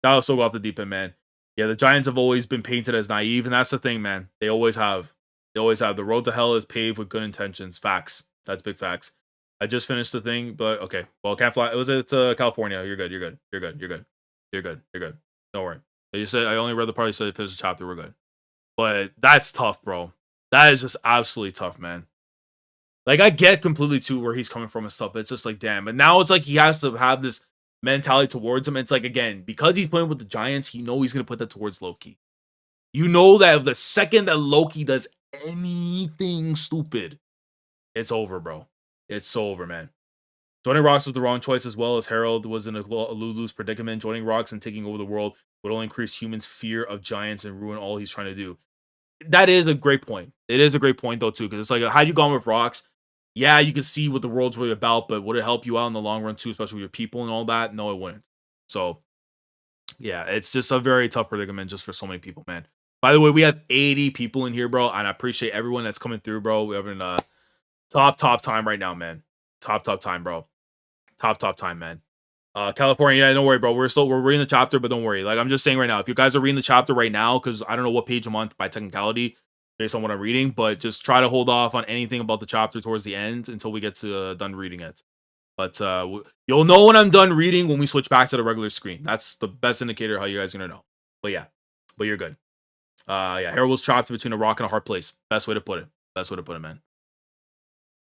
That will still go off the deep end, man. Yeah, the Giants have always been painted as naive, and that's the thing, man. They always have. They always have. The road to hell is paved with good intentions. Facts. That's big facts. I just finished the thing, but okay. Well, can't fly. It was at California. You're good. You're good. You're good. You're good. You're good. You're good. Don't worry. You said I only read the part you said finish the chapter. We're good. But that's tough, bro. That is just absolutely tough, man. Like, I get completely too where he's coming from and stuff, but it's just like, damn. But now it's like he has to have this mentality towards him. It's like, again, because he's playing with the Giants, he know he's gonna put that towards Loki. You know that the second that Loki does anything stupid, it's over, bro. It's so over, man. Joining Rocks was the wrong choice as well, as Harold was in a lose-lose predicament. Joining Rocks and taking over the world would only increase humans' fear of giants and ruin all he's trying to do. That is a great point. It is a great point, though, too, because it's like, had you gone with Rocks, yeah, you can see what the world's really about, but would it help you out in the long run, too, especially with your people and all that? No, it wouldn't. So, yeah, it's just a very tough predicament just for so many people, man. By the way, we have 80 people in here, bro, and I appreciate everyone that's coming through, bro. We're having a top time right now, man. Top time, bro. Top time, man. California, yeah, don't worry, bro. We're reading the chapter, but don't worry. Like, I'm just saying right now, if you guys are reading the chapter right now, because I don't know what page I'm on by technicality, based on what I'm reading, but just try to hold off on anything about the chapter towards the end until we get to done reading it. But you'll know when I'm done reading when we switch back to the regular screen. That's the best indicator how you guys are gonna know. But yeah, but you're good. Yeah, Harold was trapped between a rock and a hard place. Best way to put it. Best way to put it, man.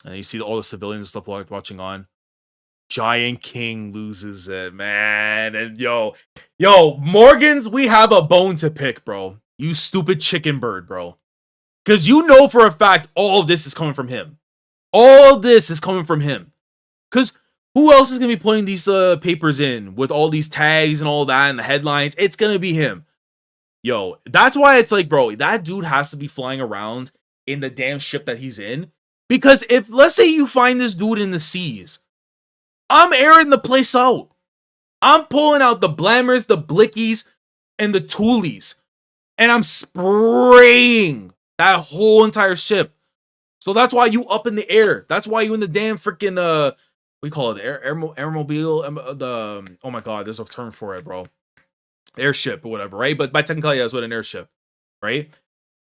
And you see all the civilians and stuff watching on. Giant King loses it, man. And yo, Morgans, we have a bone to pick, bro. You stupid chicken bird, bro. Because you know for a fact all of this is coming from him. All this is coming from him. Because who else is going to be putting these papers in with all these tags and all that and the headlines? It's going to be him. Yo, that's why it's like, bro, that dude has to be flying around in the damn ship that he's in. Because if, let's say you find this dude in the seas, I'm airing the place out. I'm pulling out the blammers, the blickies, and the toolies. And I'm spraying that whole entire ship. So that's why you up in the air. That's why you in the damn freaking, we call it the airmobile, oh my god, there's a term for it, bro. Airship or whatever, right? But by technicality, that's what an airship, right?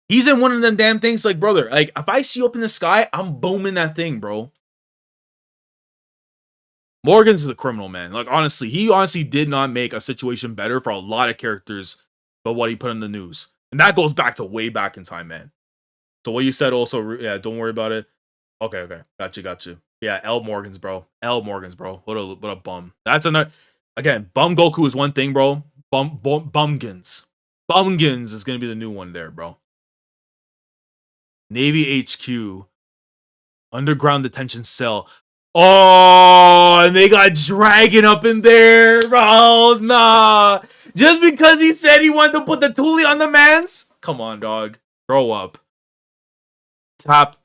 He's in one of them damn things, like, brother, like, if I see you up in the sky, I'm booming that thing, bro. Morgans is a criminal, man. Like, honestly, he honestly did not make a situation better for a lot of characters, but what he put in the news. And that goes back to way back in time, man. So what you said also, yeah, don't worry about it. Okay. Got you. Yeah, L Morgans, bro. What a bum. That's another, again, bum Goku is one thing, bro. Bumgans. Bumgans is gonna be the new one there, bro. Navy HQ. Underground detention cell. Oh, and they got Dragon up in there. Oh, nah. Just because he said he wanted to put the toolie on the mans? Come on, dog. Grow up. Top.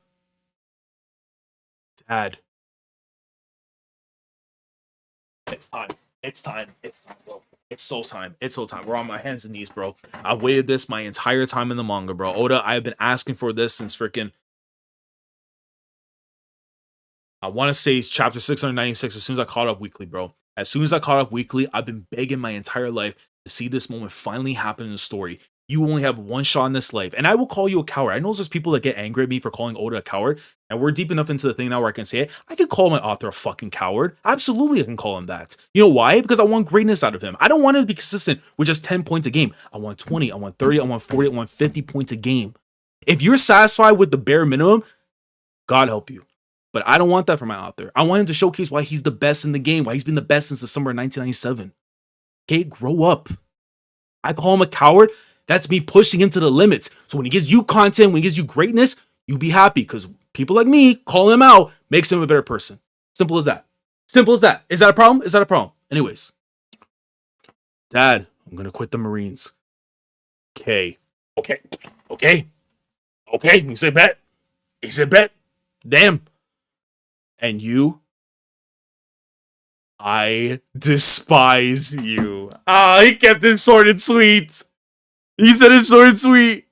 Dad. It's time, bro. It's so time. We're on my hands and knees, bro. I waited this my entire time in the manga, bro. Oda, I've been asking for this since freaking, I want to say chapter 696 as soon as I caught up weekly, bro. As soon as I caught up weekly, I've been begging my entire life to see this moment finally happen in the story. You only have one shot in this life, and I will call you a coward. I know there's people that get angry at me for calling Oda a coward, and we're deep enough into the thing now where I can say it. I can call my author a fucking coward. Absolutely, I can call him that. You know why? Because I want greatness out of him. I don't want him to be consistent with just 10 points a game. I want 20, I want 30, I want 40, I want 50 points a game. If you're satisfied with the bare minimum, God help you. But I don't want that for my author. I want him to showcase why he's the best in the game, why he's been the best since the summer of 1997. Okay, grow up. I call him a coward. That's me pushing him to the limits. So when he gives you content, when he gives you greatness, you be happy because people like me calling him out makes him a better person. Simple as that. Simple as that. Is that a problem? Is that a problem? Anyways. Dad, I'm going to quit the Marines. Okay. He said bet. Damn. And you? I despise you. He kept it short and sweet. He said it short and sweet.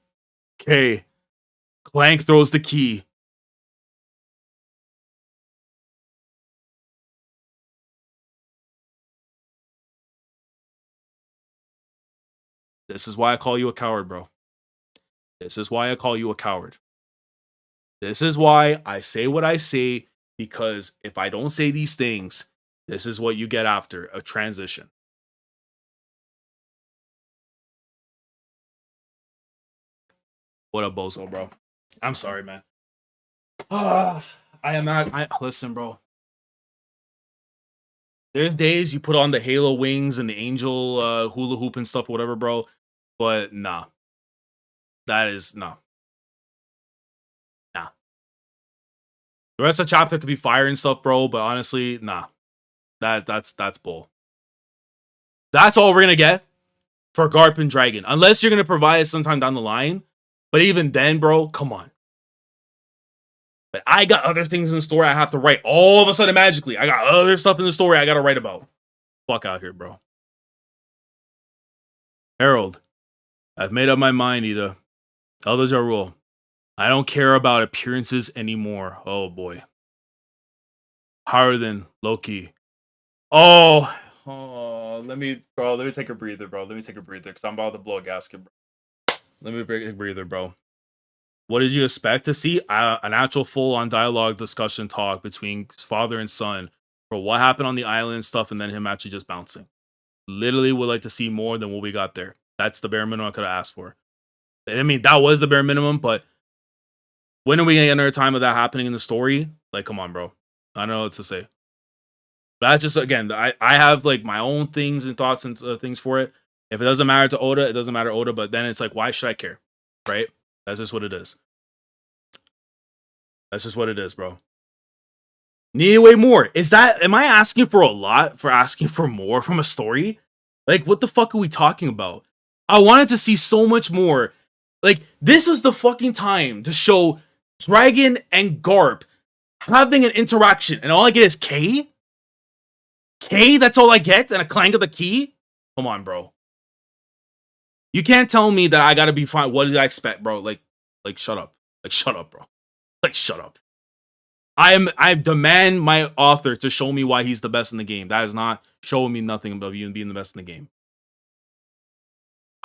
Okay. Clank throws the key. This is why I call you a coward, bro. This is why I call you a coward. This is why I say what I say, because if I don't say these things, this is what you get after a transition. What a bozo, bro. I'm sorry, man. I am not. Listen, bro. There's days you put on the Halo wings and the angel hula hoop and stuff, whatever, bro. But nah. That is nah. Nah. The rest of the chapter could be fire and stuff, bro, but honestly, nah. That's bull. That's all we're gonna get for Garp and Dragon. Unless you're gonna provide it sometime down the line. But even then, bro, come on. But I got other things in the story I have to write. All of a sudden, magically, I got other stuff in the story I gotta write about. Fuck out here, bro. Harold, I've made up my mind, Ida. Elders are rule. I don't care about appearances anymore. Oh boy. Harald and Loki. Oh, let me take a breather, bro. Let me take a breather, because I'm about to blow a gasket, bro. Let me break a breather, bro. What did you expect to see? An actual full-on dialogue discussion talk between father and son for what happened on the island stuff, and then him actually just bouncing. Literally would like to see more than what we got there. That's the bare minimum I could have asked for. I mean, that was the bare minimum, but when are we going to get another time of that happening in the story? Like, come on, bro. I don't know what to say. But that's just, again, I have like my own things and thoughts and things for it. If it doesn't matter to Oda, it doesn't matter to Oda, but then it's like, why should I care? Right? That's just what it is. That's just what it is, bro. Need way more. Am I asking for a lot for asking for more from a story? Like, what the fuck are we talking about? I wanted to see so much more. Like, this was the fucking time to show Dragon and Garp having an interaction, and all I get is K? K? That's all I get? And a clank of the key? Come on, bro. You can't tell me that I gotta be fine. What did I expect, bro? Like, shut up. Like, shut up, bro. Like, shut up. I demand my author to show me why he's the best in the game. That is not showing me nothing about you being the best in the game.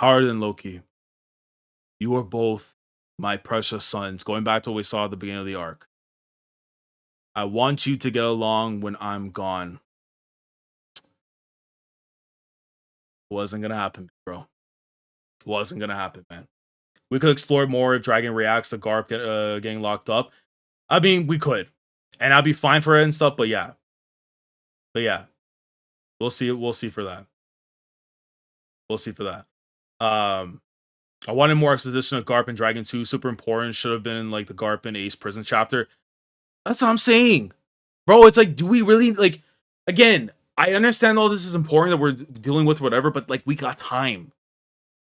Harald and Loki, you are both my precious sons. Going back to what we saw at the beginning of the arc. I want you to get along when I'm gone. Wasn't gonna happen, bro. Wasn't gonna happen, man. We could explore more if Dragon reacts to Garp getting locked up. I mean, we could. And I'd be fine for it and stuff, but yeah. But yeah. We'll see for that. We'll see for that. I wanted more exposition of Garp and Dragon 2. Super important. Should have been in like the Garp and Ace prison chapter. That's what I'm saying. Bro, it's like, do we really, like, again, I understand all this is important that we're dealing with whatever, but like, we got time.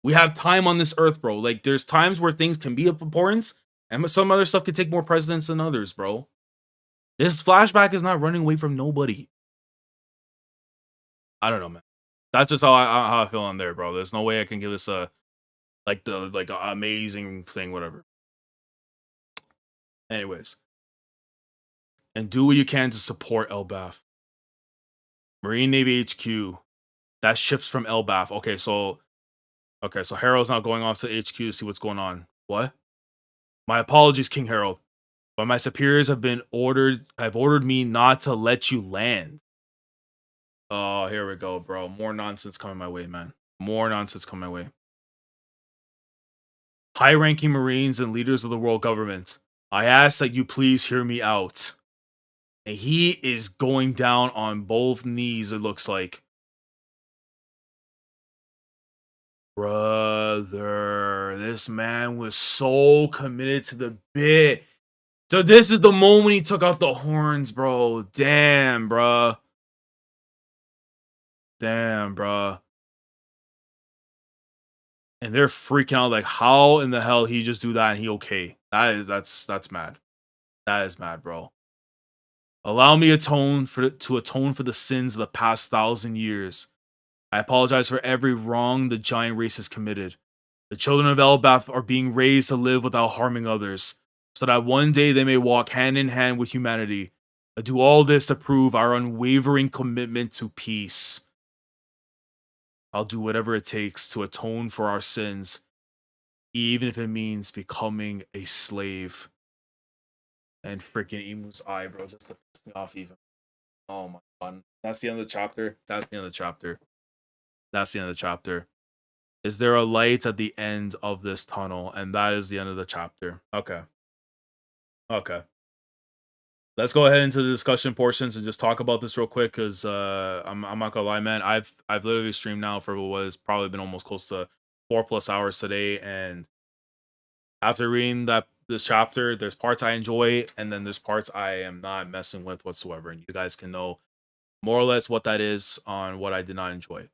We have time on this earth, bro. Like, there's times where things can be of importance, and some other stuff could take more precedence than others, bro. This flashback is not running away from nobody. I don't know, man. That's just how I feel on there, bro. There's no way I can give this a amazing thing, whatever. Anyways, and do what you can to support Elbaf. Marine Navy HQ. That ship's from Elbaf. Okay, so Harold's not going off to HQ to see what's going on. What? My apologies, King Harold. But my superiors have ordered me not to let you land. Oh, here we go, bro. More nonsense coming my way, man. More nonsense coming my way. High-ranking Marines and leaders of the world government, I ask that you please hear me out. And he is going down on both knees, it looks like. Brother, this man was so committed to the bit. So this is the moment he took out the horns, bro. Damn, bro. Damn, bro. And they're freaking out like, how in the hell he just do that and he okay? That's mad. That is mad, bro. Allow me to atone for the sins of the past 1,000 years. I apologize for every wrong the giant race has committed. The children of Elbaf are being raised to live without harming others, so that one day they may walk hand in hand with humanity. I do all this to prove our unwavering commitment to peace. I'll do whatever it takes to atone for our sins, even if it means becoming a slave. And freaking Emu's eye, bro, just to piss me off even. Oh my god. That's the end of the chapter. That's the end of the chapter. That's the end of the chapter. Is there a light at the end of this tunnel? And that is the end of the chapter. Okay. Okay. Let's go ahead into the discussion portions and just talk about this real quick, because I'm not gonna lie, man. I've literally streamed now for what has probably been almost close to 4+ hours today, and after reading this chapter, there's parts I enjoy, and then there's parts I am not messing with whatsoever. And you guys can know more or less what that is on what I did not enjoy.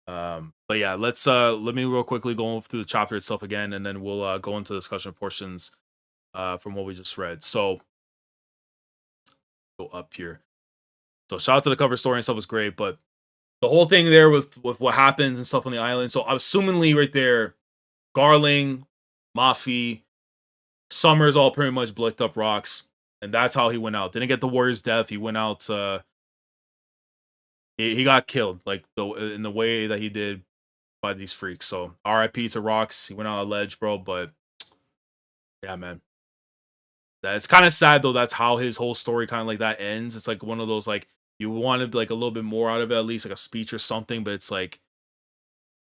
But yeah, let me real quickly go through the chapter itself again, and then we'll go into discussion portions from what we just read. So go up here. So shout out to the cover story and stuff was great, but the whole thing there with what happens and stuff on the island. So assumingly right there, Garling, Mafi, Summers all pretty much blicked up rocks, and that's how he went out. Didn't get the warrior's death. He went out. He got killed like in the way that he did by these freaks. So R.I.P. to Rocks. He went out on a ledge, bro. But yeah, man. It's kind of sad though. That's how his whole story kind of like that ends. It's like one of those like you wanted like a little bit more out of it, at least like a speech or something. But it's like,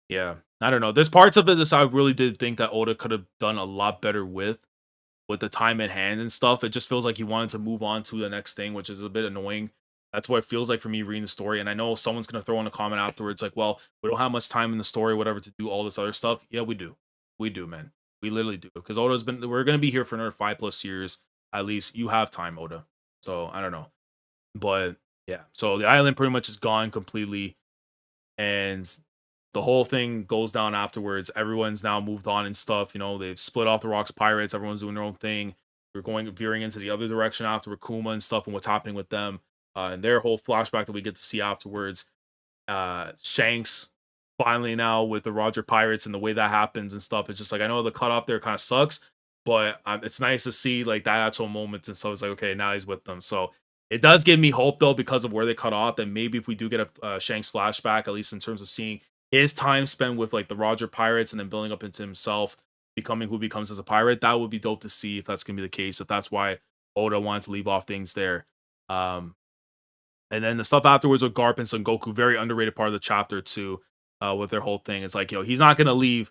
yeah, I don't know. There's parts of it that I really did think that Oda could have done a lot better with the time at hand and stuff. It just feels like he wanted to move on to the next thing, which is a bit annoying. That's what it feels like for me reading the story. And I know someone's going to throw in a comment afterwards like, well, we don't have much time in the story, whatever, to do all this other stuff. Yeah, we do. We do, man. We literally do. Because Oda's we're going to be here for another 5+ years. At least you have time, Oda. So I don't know. But yeah, so the island pretty much is gone completely. And the whole thing goes down afterwards. Everyone's now moved on and stuff. You know, they've split off the Rocks pirates. Everyone's doing their own thing. We're veering into the other direction after Kuma and stuff and what's happening with them. And their whole flashback that we get to see afterwards. Shanks finally now with the Roger pirates and the way that happens and stuff. It's just like, I know the cutoff there kind of sucks, but it's nice to see like that actual moment and stuff. It's like, okay, now he's with them. So it does give me hope though, because of where they cut off, that maybe if we do get a Shanks flashback, at least in terms of seeing his time spent with like the Roger pirates and then building up into himself becoming who he becomes as a pirate, that would be dope to see if that's gonna be the case. If that's why Oda wanted to leave off things there. And then the stuff afterwards with Garp and Son Goku, very underrated part of the chapter too, with their whole thing. It's like, yo, he's not gonna leave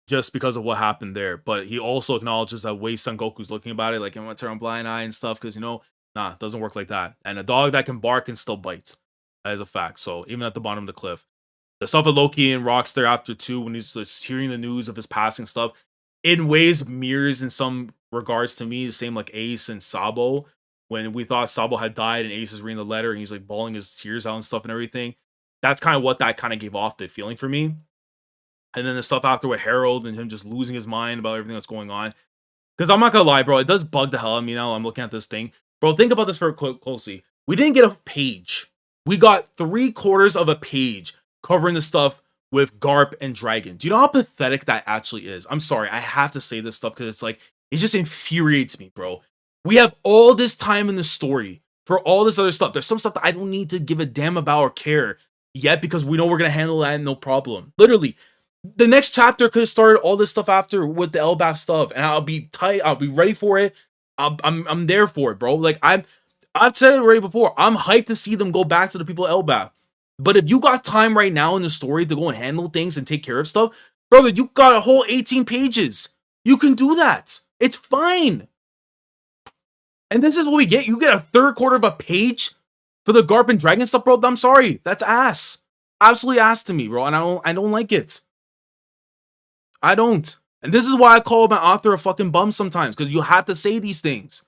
just because of what happened there, but he also acknowledges that way Son Goku's looking about it, like, I'm gonna turn a blind eye and stuff, because nah, it doesn't work like that. And a dog that can bark can still bite. That is a fact. So even at the bottom of the cliff. The stuff with Loki and Rocks thereafter too, when he's just hearing the news of his passing stuff, in ways mirrors in some regards to me the same like Ace and Sabo, when we thought Sabo had died and Ace is reading the letter and he's like bawling his tears out and stuff and everything. That's kind of what that kind of gave off the feeling for me. And then the stuff after with Harold and him just losing his mind about everything that's going on. Because I'm not gonna lie, bro, it does bug the hell out of me now. I'm looking at this thing. Bro, think about this very closely. We didn't get a page. We got 3/4 of a page covering the stuff with Garp and Dragon. Do you know how pathetic that actually is? I'm sorry, I have to say this stuff because it's like, it just infuriates me, bro. We have all this time in the story for all this other stuff. There's some stuff that I don't need to give a damn about or care yet, because we know we're gonna handle that no problem. Literally, the next chapter could have started all this stuff after with the Elbaf stuff, and I'll be tight. I'll be ready for it. I'm there for it, bro. Like I've said it already before. I'm hyped to see them go back to the people of Elbaf. But if you got time right now in the story to go and handle things and take care of stuff, brother, you got a whole 18 pages. You can do that. It's fine. And this is what we get. You get a 3/4 of a page for the Garp and Dragon stuff, bro. I'm sorry. That's ass. Absolutely ass to me, bro. And I don't like it. I don't. And this is why I call my author a fucking bum sometimes, because you have to say these things.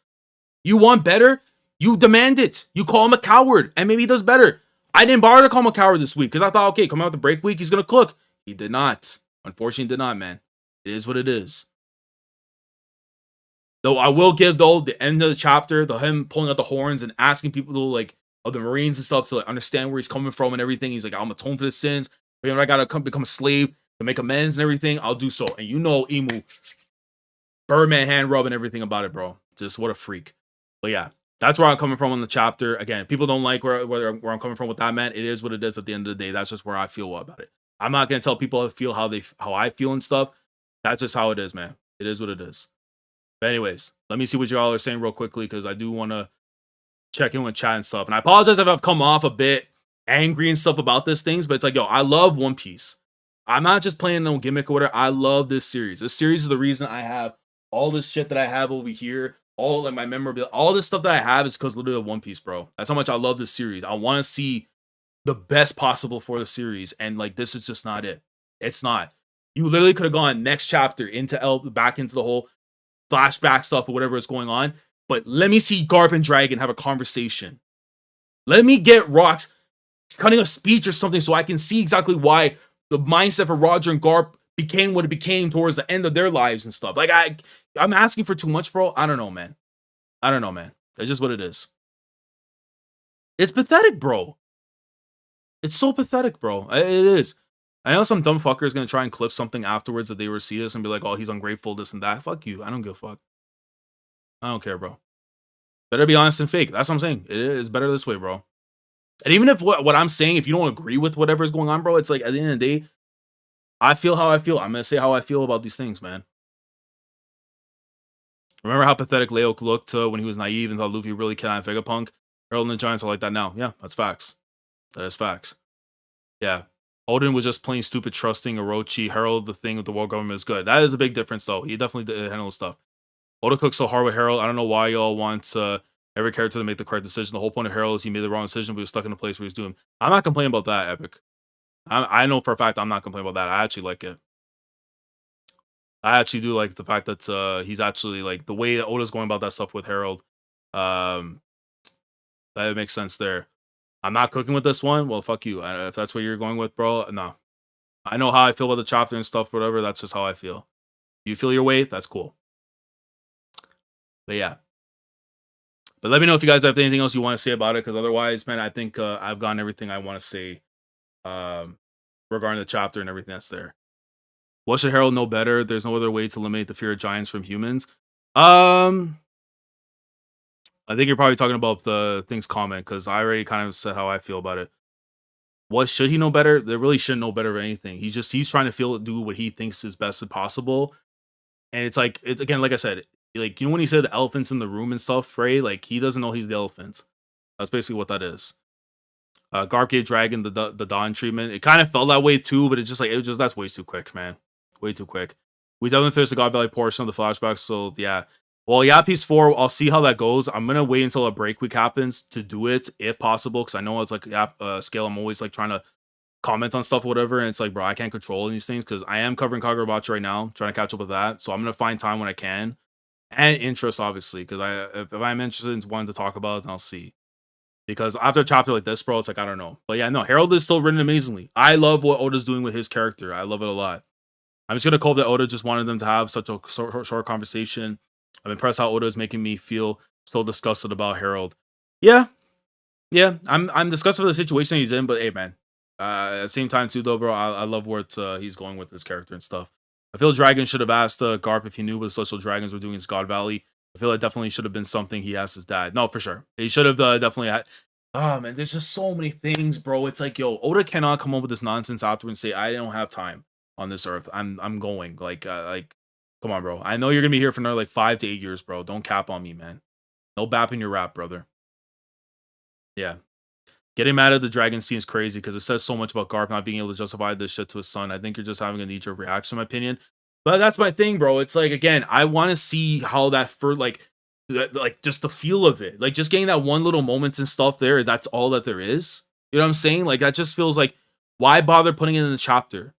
You want better? You demand it. You call him a coward, and maybe he does better. I didn't bother to call him a coward this week because I thought, okay, coming out the break week, he's going to cook. He did not. Unfortunately, he did not, man. It is what it is. Though I will give, though, the end of the chapter, him pulling out the horns and asking people, to, like, of the Marines and stuff to like, understand where he's coming from and everything. He's like, I'm atone for the sins. But I got to become a slave to make amends and everything. I'll do so. And you know, Emu, Birdman hand rub and everything about it, bro. Just what a freak. But yeah. That's where I'm coming from on the chapter. Again, people don't like where I'm coming from with that, man. It is what it is at the end of the day. That's just where I feel about it. I'm not gonna tell people how I feel and stuff. That's just how it is, man. It is what it is. But anyways, let me see what y'all are saying real quickly because I do want to check in with chat and stuff. And I apologize if I've come off a bit angry and stuff about this things, but it's like, yo, I love One Piece. I'm not just playing no gimmick or whatever. I love this series. This series is the reason I have all this shit that I have over here. All like my memorabilia, all this stuff that I have is because literally of One Piece, bro. That's how much I love this series. I want to see the best possible for the series, and like this is just not it. It's not. You literally could have gone next chapter into back into the whole flashback stuff or whatever is going on. But let me see Garp and Dragon have a conversation. Let me get Rocks cutting a speech or something so I can see exactly why the mindset for Roger and Garp became what it became towards the end of their lives and stuff. Like I'm asking for too much, bro. I don't know, man. I don't know, man. That's just what it is. It's pathetic, bro. It's so pathetic, bro. It is. I know some dumb fucker is going to try and clip something afterwards that they were see this and be like, oh, he's ungrateful, this and that. Fuck you. I don't give a fuck. I don't care, bro. Better be honest and fake. That's what I'm saying. It is better this way, bro. And even if what I'm saying, if you don't agree with whatever is going on, bro, it's like at the end of the day, I feel how I feel. I'm going to say how I feel about these things, man. Remember how pathetic Leo looked when he was naive and thought Luffy really cannot Vegapunk? Harold and the Giants are like that now. Yeah, that's facts. That is facts. Yeah. Odin was just plain stupid trusting Orochi. Harold, the thing with the world government is good. That is a big difference, though. He definitely did handle stuff. Oda cooked so hard with Harold. I don't know why y'all want every character to make the correct decision. The whole point of Harold is he made the wrong decision, but he was stuck in a place where he was doomed. I'm not complaining about that, Epic. I know for a fact I'm not complaining about that. I actually like it. I actually do like the fact that he's actually like the way that Oda's going about that stuff with Harold. That makes sense there. I'm not cooking with this one. Well, fuck you. If that's what you're going with, bro, no. I know how I feel about the chapter and stuff, whatever. That's just how I feel. You feel your way, that's cool. But yeah. But let me know if you guys have anything else you want to say about it, because otherwise, man, I think I've gotten everything I want to say regarding the chapter and everything that's there. What should Harold know better? There's no other way to eliminate the fear of giants from humans. I think you're probably talking about the things comment, because I already kind of said how I feel about it. What should he know better? They really shouldn't know better of anything. He's trying to do what he thinks is best as possible. And it's like, it's again, like I said, like, you know when he said the elephants in the room and stuff, right? Like, he doesn't know he's the elephant. That's basically what that is. Garp gave Dragon the Dawn treatment. It kind of felt that way too, but it was just that's way too quick, man. Way too quick. We definitely finished the God Valley portion of the flashbacks, so yeah. Well, yeah, piece 4, I'll see how that goes. I'm gonna wait until a break week happens to do it, if possible, because I know it's like scale. I'm always like trying to comment on stuff or whatever, and it's like, bro, I can't control these things because I am covering Kagurabachi right now, trying to catch up with that. So I'm gonna find time when I can, and interest obviously, because if I'm interested in wanting to talk about it, then I'll see. Because after a chapter like this, bro, it's like, I don't know. But yeah, no, Harold is still written amazingly. I love what Oda's doing with his character. I love it a lot. I'm just gonna call that Oda just wanted them to have such a short conversation. I'm impressed how Oda is making me feel so disgusted about Harold. Yeah, I'm disgusted with the situation he's in, but hey, man. At the same time, too, though, bro, I love where he's going with his character and stuff. I feel Dragon should have asked Garp if he knew what the social dragons were doing in God Valley. I feel it definitely should have been something he asked his dad. No, for sure. He should have definitely had. Oh, man, there's just so many things, bro. It's like, yo, Oda cannot come up with this nonsense after and say, I don't have time on this earth. I'm going. Like, come on, bro. I know you're going to be here for another, like, 5 to 8 years, bro. Don't cap on me, man. No bapping your rap, brother. Yeah. Getting mad at the dragon scene is crazy because it says so much about Garp not being able to justify this shit to his son. I think you're just having a knee-jerk reaction, in my opinion. But that's my thing, bro. It's like, again, I want to see how that just the feel of it. Like, just getting that one little moment and stuff there, that's all that there is. You know what I'm saying? Like, that just feels like, why bother putting it in the chapter?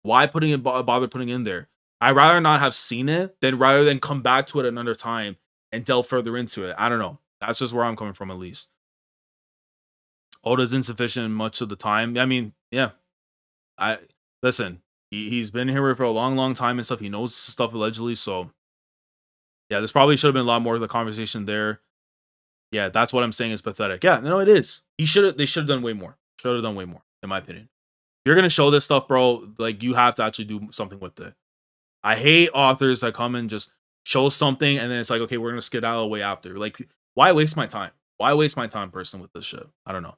Why bother putting it in there? I'd rather not have seen it rather than come back to it another time and delve further into it. I don't know. That's just where I'm coming from, at least. Oda's insufficient much of the time. I mean, yeah. Listen, he's been here for a long time and stuff. He knows stuff allegedly, so yeah, this probably should have been a lot more of the conversation there. Yeah, that's what I'm saying is pathetic. Yeah, no, it is. They should have done way more. Should have done way more, in my opinion. If you're gonna show this stuff, bro, like, you have to actually do something with it. I hate authors that come and just show something and then it's like, okay, we're gonna skedaddle away after. Like, why waste my time? Why waste my time, person, with this shit? I don't know.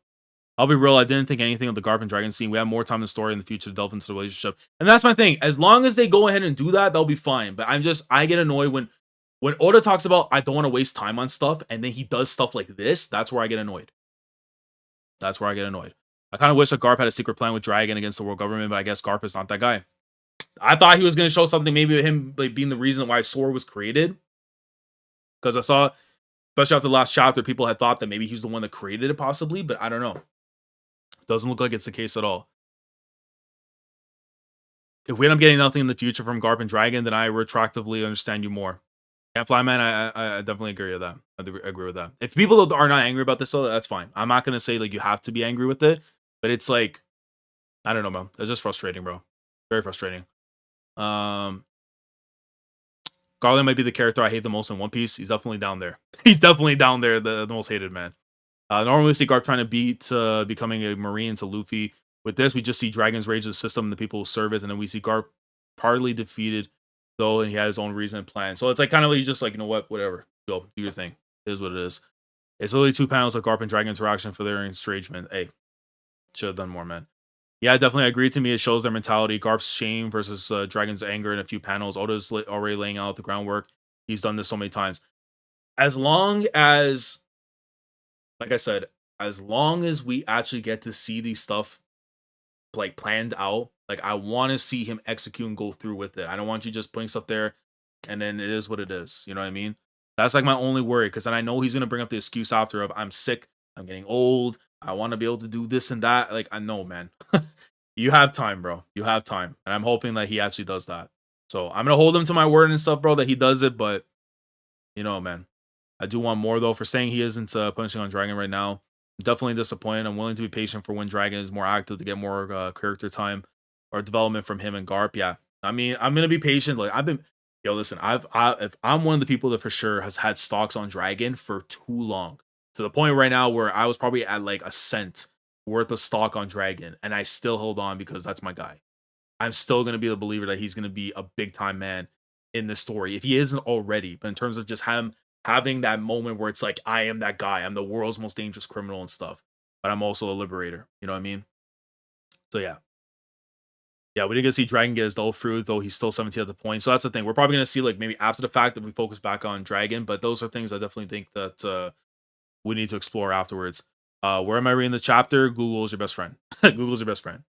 I'll be real, I didn't think anything of the Garp and Dragon scene. We have more time in the story in the future to delve into the relationship. And that's my thing. As long as they go ahead and do that, they'll be fine. But I get annoyed when Oda talks about I don't want to waste time on stuff, and then he does stuff like this. That's where I get annoyed. That's where I get annoyed. I kind of wish that Garp had a secret plan with Dragon against the world government, but I guess Garp is not that guy. I thought he was going to show something, maybe him like being the reason why Sword was created. Because I saw, especially after the last chapter, people had thought that maybe he was the one that created it possibly, but I don't know. Doesn't look like it's the case at all. If we end up getting nothing in the future from Garp and Dragon, then I retroactively understand you more. Yeah, Flyman, I definitely agree with that. I agree with that. If people are not angry about this, though, that's fine. I'm not going to say like you have to be angry with it, but it's like, I don't know, man. It's just frustrating, bro. Very frustrating. Garland might be the character I hate the most in One Piece. He's definitely down there. He's definitely down there, the most hated man. Normally we see Garp trying to beat becoming a Marine to Luffy. With this, we just see Dragon's rage of the system and the people who serve it, and then we see Garp partly defeated, though, and he had his own reason and plan. So it's like kind of like just like, you know what, whatever. Go, do your thing. It is what it is. It's literally 2 panels of Garp and Dragon interaction for their estrangement. Hey, should have done more, man. Yeah, definitely agree. To me, it shows their mentality. Garp's shame versus Dragon's anger in a few panels. Oda's already laying out the groundwork. He's done this so many times. As long as, like I said, as long as we actually get to see these stuff like planned out, like I want to see him execute and go through with it. I don't want you just putting stuff there and then it is what it is. You know what I mean? That's like my only worry, because then I know he's gonna bring up the excuse after of I'm sick, I'm getting old, I want to be able to do this and that. Like I know, man. You have time, bro. You have time, and I'm hoping that he actually does that. So I'm gonna hold him to my word and stuff, bro, that he does it. But you know, man, I do want more though. For saying he isn't punching on Dragon right now, I'm definitely disappointed. I'm willing to be patient for when Dragon is more active to get more character time or development from him and Garp. Yeah, I mean, I'm gonna be patient. Like I've been, yo, listen, if I'm one of the people that for sure has had stocks on Dragon for too long, to the point right now where I was probably at like a cent worth of stock on Dragon, and I still hold on because that's my guy. I'm still gonna be the believer that he's gonna be a big time man in this story if he isn't already. But in terms of just him having that moment where it's like, I am that guy, I'm the world's most dangerous criminal and stuff, but I'm also a liberator. You know what I mean? So yeah. Yeah, we didn't get to see Dragon get his dull fruit, though he's still 17 at the point. So that's the thing. We're probably going to see, like, maybe after the fact that we focus back on Dragon, but those are things I definitely think that we need to explore afterwards. Where am I reading the chapter? Google's your best friend. Google's your best friend.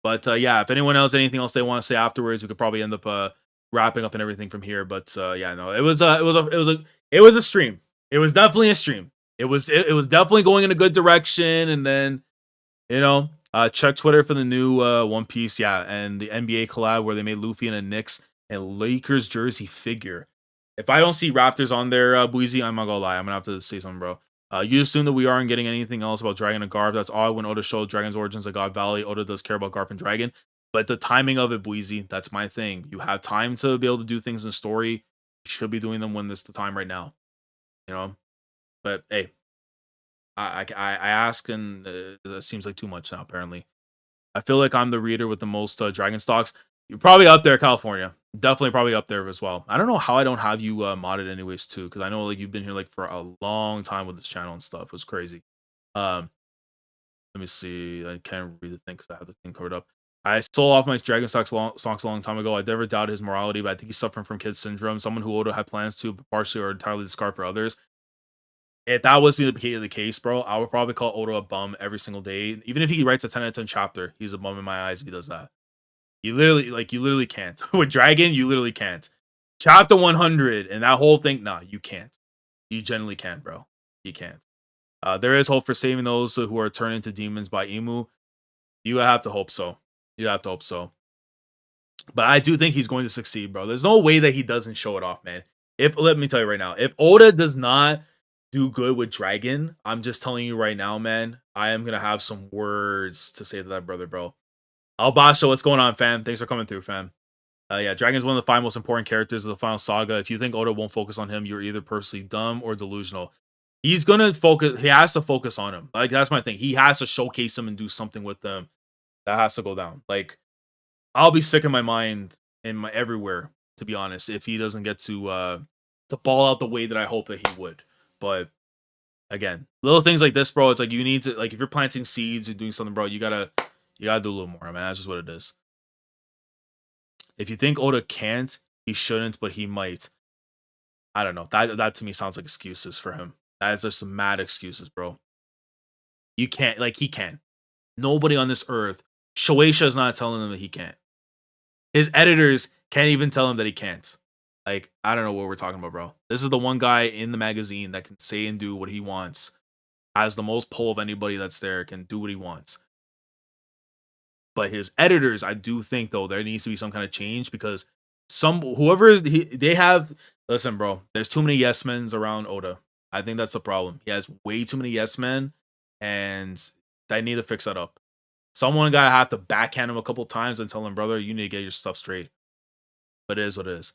But yeah, if anyone else, anything else they want to say afterwards, we could probably end up wrapping up and everything from here. But yeah, no, it was a stream. It was definitely a stream. It was definitely going in a good direction, and then you know, check Twitter for the new One Piece, yeah, and the NBA collab where they made Luffy in a Knicks and Lakers jersey figure. If I don't see Raptors on there, Bweezy, I'm not gonna lie, I'm gonna have to say something, bro. You assume that we aren't getting anything else about Dragon and Garp. That's odd when Oda showed Dragon's origins at God Valley. Oda does care about Garp and Dragon. But the timing of it, Bweezy, that's my thing. You have time to be able to do things in the story. You should be doing them when it's the time right now. You know? But hey, I ask, and it seems like too much now, apparently. I feel like I'm the reader with the most Dragon stocks. You're probably up there, California. Definitely probably up there as well. I don't know how I don't have you modded anyways, too, because I know like you've been here like for a long time with this channel and stuff. It was crazy. Let me see. I can't read the thing because I have the thing covered up. I sold off my Dragon stocks a long time ago. I never doubted his morality, but I think he's suffering from kid syndrome. Someone who Oda had plans to, but partially or entirely discard for others. If that was the case, bro, I would probably call Oda a bum every single day. Even if he writes a 10 out of 10 chapter, he's a bum in my eyes if he does that. You literally can't. With Dragon, you literally can't. Chapter 100 and that whole thing, nah, you can't. You genuinely can't, bro. You can't. There is hope for saving those who are turned into demons by Imu. You have to hope so. You have to hope so. But I do think he's going to succeed, bro. There's no way that he doesn't show it off, man. Let me tell you right now, if Oda does not do good with Dragon, I'm just telling you right now, man, I am gonna have some words to say to that brother, bro. Albasha, what's going on, fam? Thanks for coming through, fam. Yeah, Dragon's one of the 5 most important characters of the final saga. If you think Oda won't focus on him, you're either purposely dumb or delusional. He's gonna focus. He has to focus on him. Like that's my thing. He has to showcase him and do something with them. That has to go down. Like I'll be sick in my mind in my everywhere, to be honest, if he doesn't get to ball out the way that I hope that he would. But Again, little things like this, bro. It's like you need to, like, if you're planting seeds or doing something, bro, you gotta do a little more, man. That's just what it is. If you think Oda can't, he shouldn't, but he might. I don't know. That to me sounds like excuses for him. That is just some mad excuses, bro. You can't, like, he can. Nobody on this earth, Shueisha is not telling him that he can't. His editors can't even tell him that he can't. Like, I don't know what we're talking about, bro. This is the one guy in the magazine that can say and do what he wants. Has the most pull of anybody that's there, can do what he wants. But his editors, I do think, though, there needs to be some kind of change because they have, listen, bro, there's too many yes men around Oda. I think that's the problem. He has way too many yes men, and they need to fix that up. Someone gotta have to backhand him a couple times and tell him, brother, you need to get your stuff straight. But it is what it is.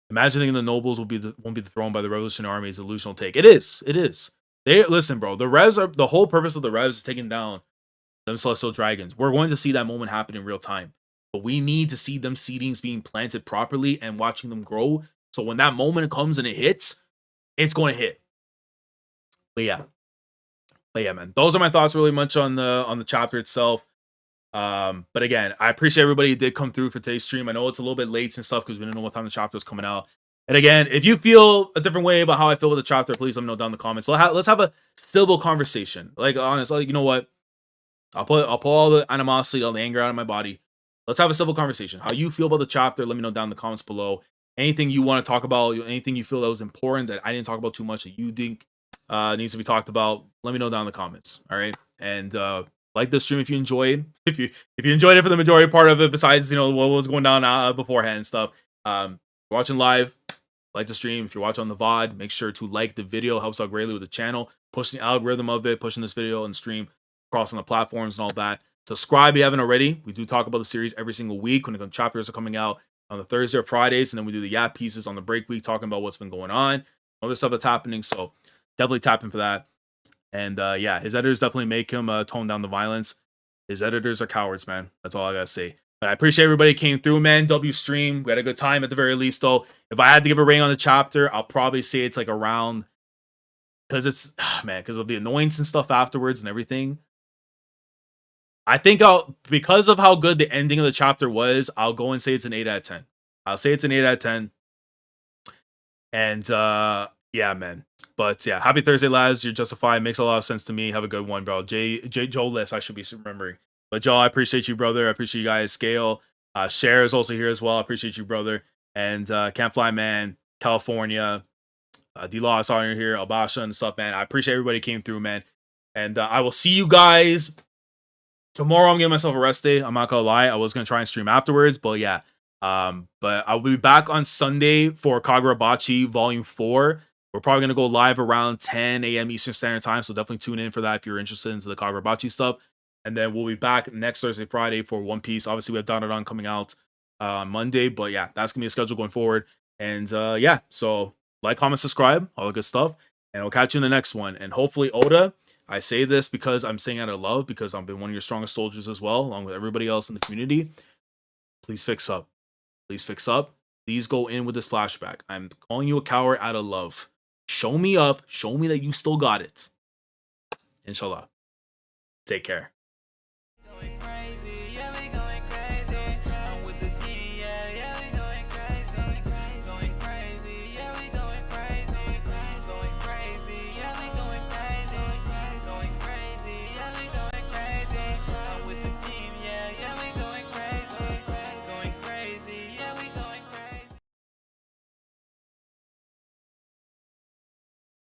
Imagining the nobles won't be dethroned by the revolutionary army is a delusional take. It is. It is. They listen, bro. The whole purpose of the revs is taking down them celestial dragons. We're going to see that moment happen in real time. But we need to see them seedings being planted properly and watching them grow. So when that moment comes and it hits, it's going to hit. But yeah, man. Those are my thoughts really much on the chapter itself. But again, I appreciate everybody who did come through for today's stream. I know it's a little bit late and stuff because we didn't know what time the chapter was coming out. And again, if you feel a different way about how I feel with the chapter, please let me know down in the comments. Let's have a civil conversation. Like, honestly, you know what? I'll pull all the animosity, all the anger out of my body. Let's have a civil conversation. How you feel about the chapter, let me know down in the comments below. Anything you want to talk about, anything you feel that was important that I didn't talk about too much that you think needs to be talked about, let me know down in the comments. All right. And like this stream if you enjoyed. If you enjoyed it for the majority part of it, besides, you know, what was going down beforehand and stuff. Watching live, like the stream. If you're watching on the VOD, make sure to like the video. Helps out greatly with the channel. Pushing the algorithm of it, pushing this video and stream across on the platforms and all that. Subscribe if you haven't already. We do talk about the series every single week when the chapters are coming out on the Thursday or Fridays, and then we do the Yap pieces on the break week talking about what's been going on, other stuff that's happening. So definitely tap in for that. And yeah, his editors definitely make him tone down the violence. His editors are cowards, man. That's all I gotta say. But I appreciate everybody came through, man. W stream. We had a good time at the very least, though. If I had to give a rating on the chapter, I'll probably say it's like around, because it's, man, because of the annoyance and stuff afterwards and everything. I think because of how good the ending of the chapter was, I'll go and say it's an 8 out of 10. I'll say it's an 8 out of 10. And yeah, man. But yeah, happy Thursday, lads. You're justified. Makes a lot of sense to me. Have a good one, bro. Joe List, I should be remembering. But Joe, I appreciate you, brother. I appreciate you guys. Scale. Cher is also here as well. I appreciate you, brother. And Can't Fly Man, California. D-Law, I saw you here. Albasha and stuff, man. I appreciate everybody came through, man. And I will see you guys tomorrow. I'm giving myself a rest day. I'm not gonna lie. I was gonna try and stream afterwards, but yeah. But I'll be back on Sunday for Kagurabachi Volume 4. We're probably gonna go live around 10 a.m. Eastern Standard Time, so definitely tune in for that if you're interested into the Kagurabachi stuff. And then we'll be back next Thursday, Friday for One Piece. Obviously, we have Dandadan coming out on Monday, but yeah, that's gonna be a schedule going forward. And yeah, so like, comment, subscribe, all the good stuff, and we'll catch you in the next one. And hopefully, Oda. I say this because I'm saying out of love, because I've been one of your strongest soldiers as well, along with everybody else in the community. Please fix up. Please fix up. Please go in with this flashback. I'm calling you a coward out of love. Show me up. Show me that you still got it. Inshallah. Take care.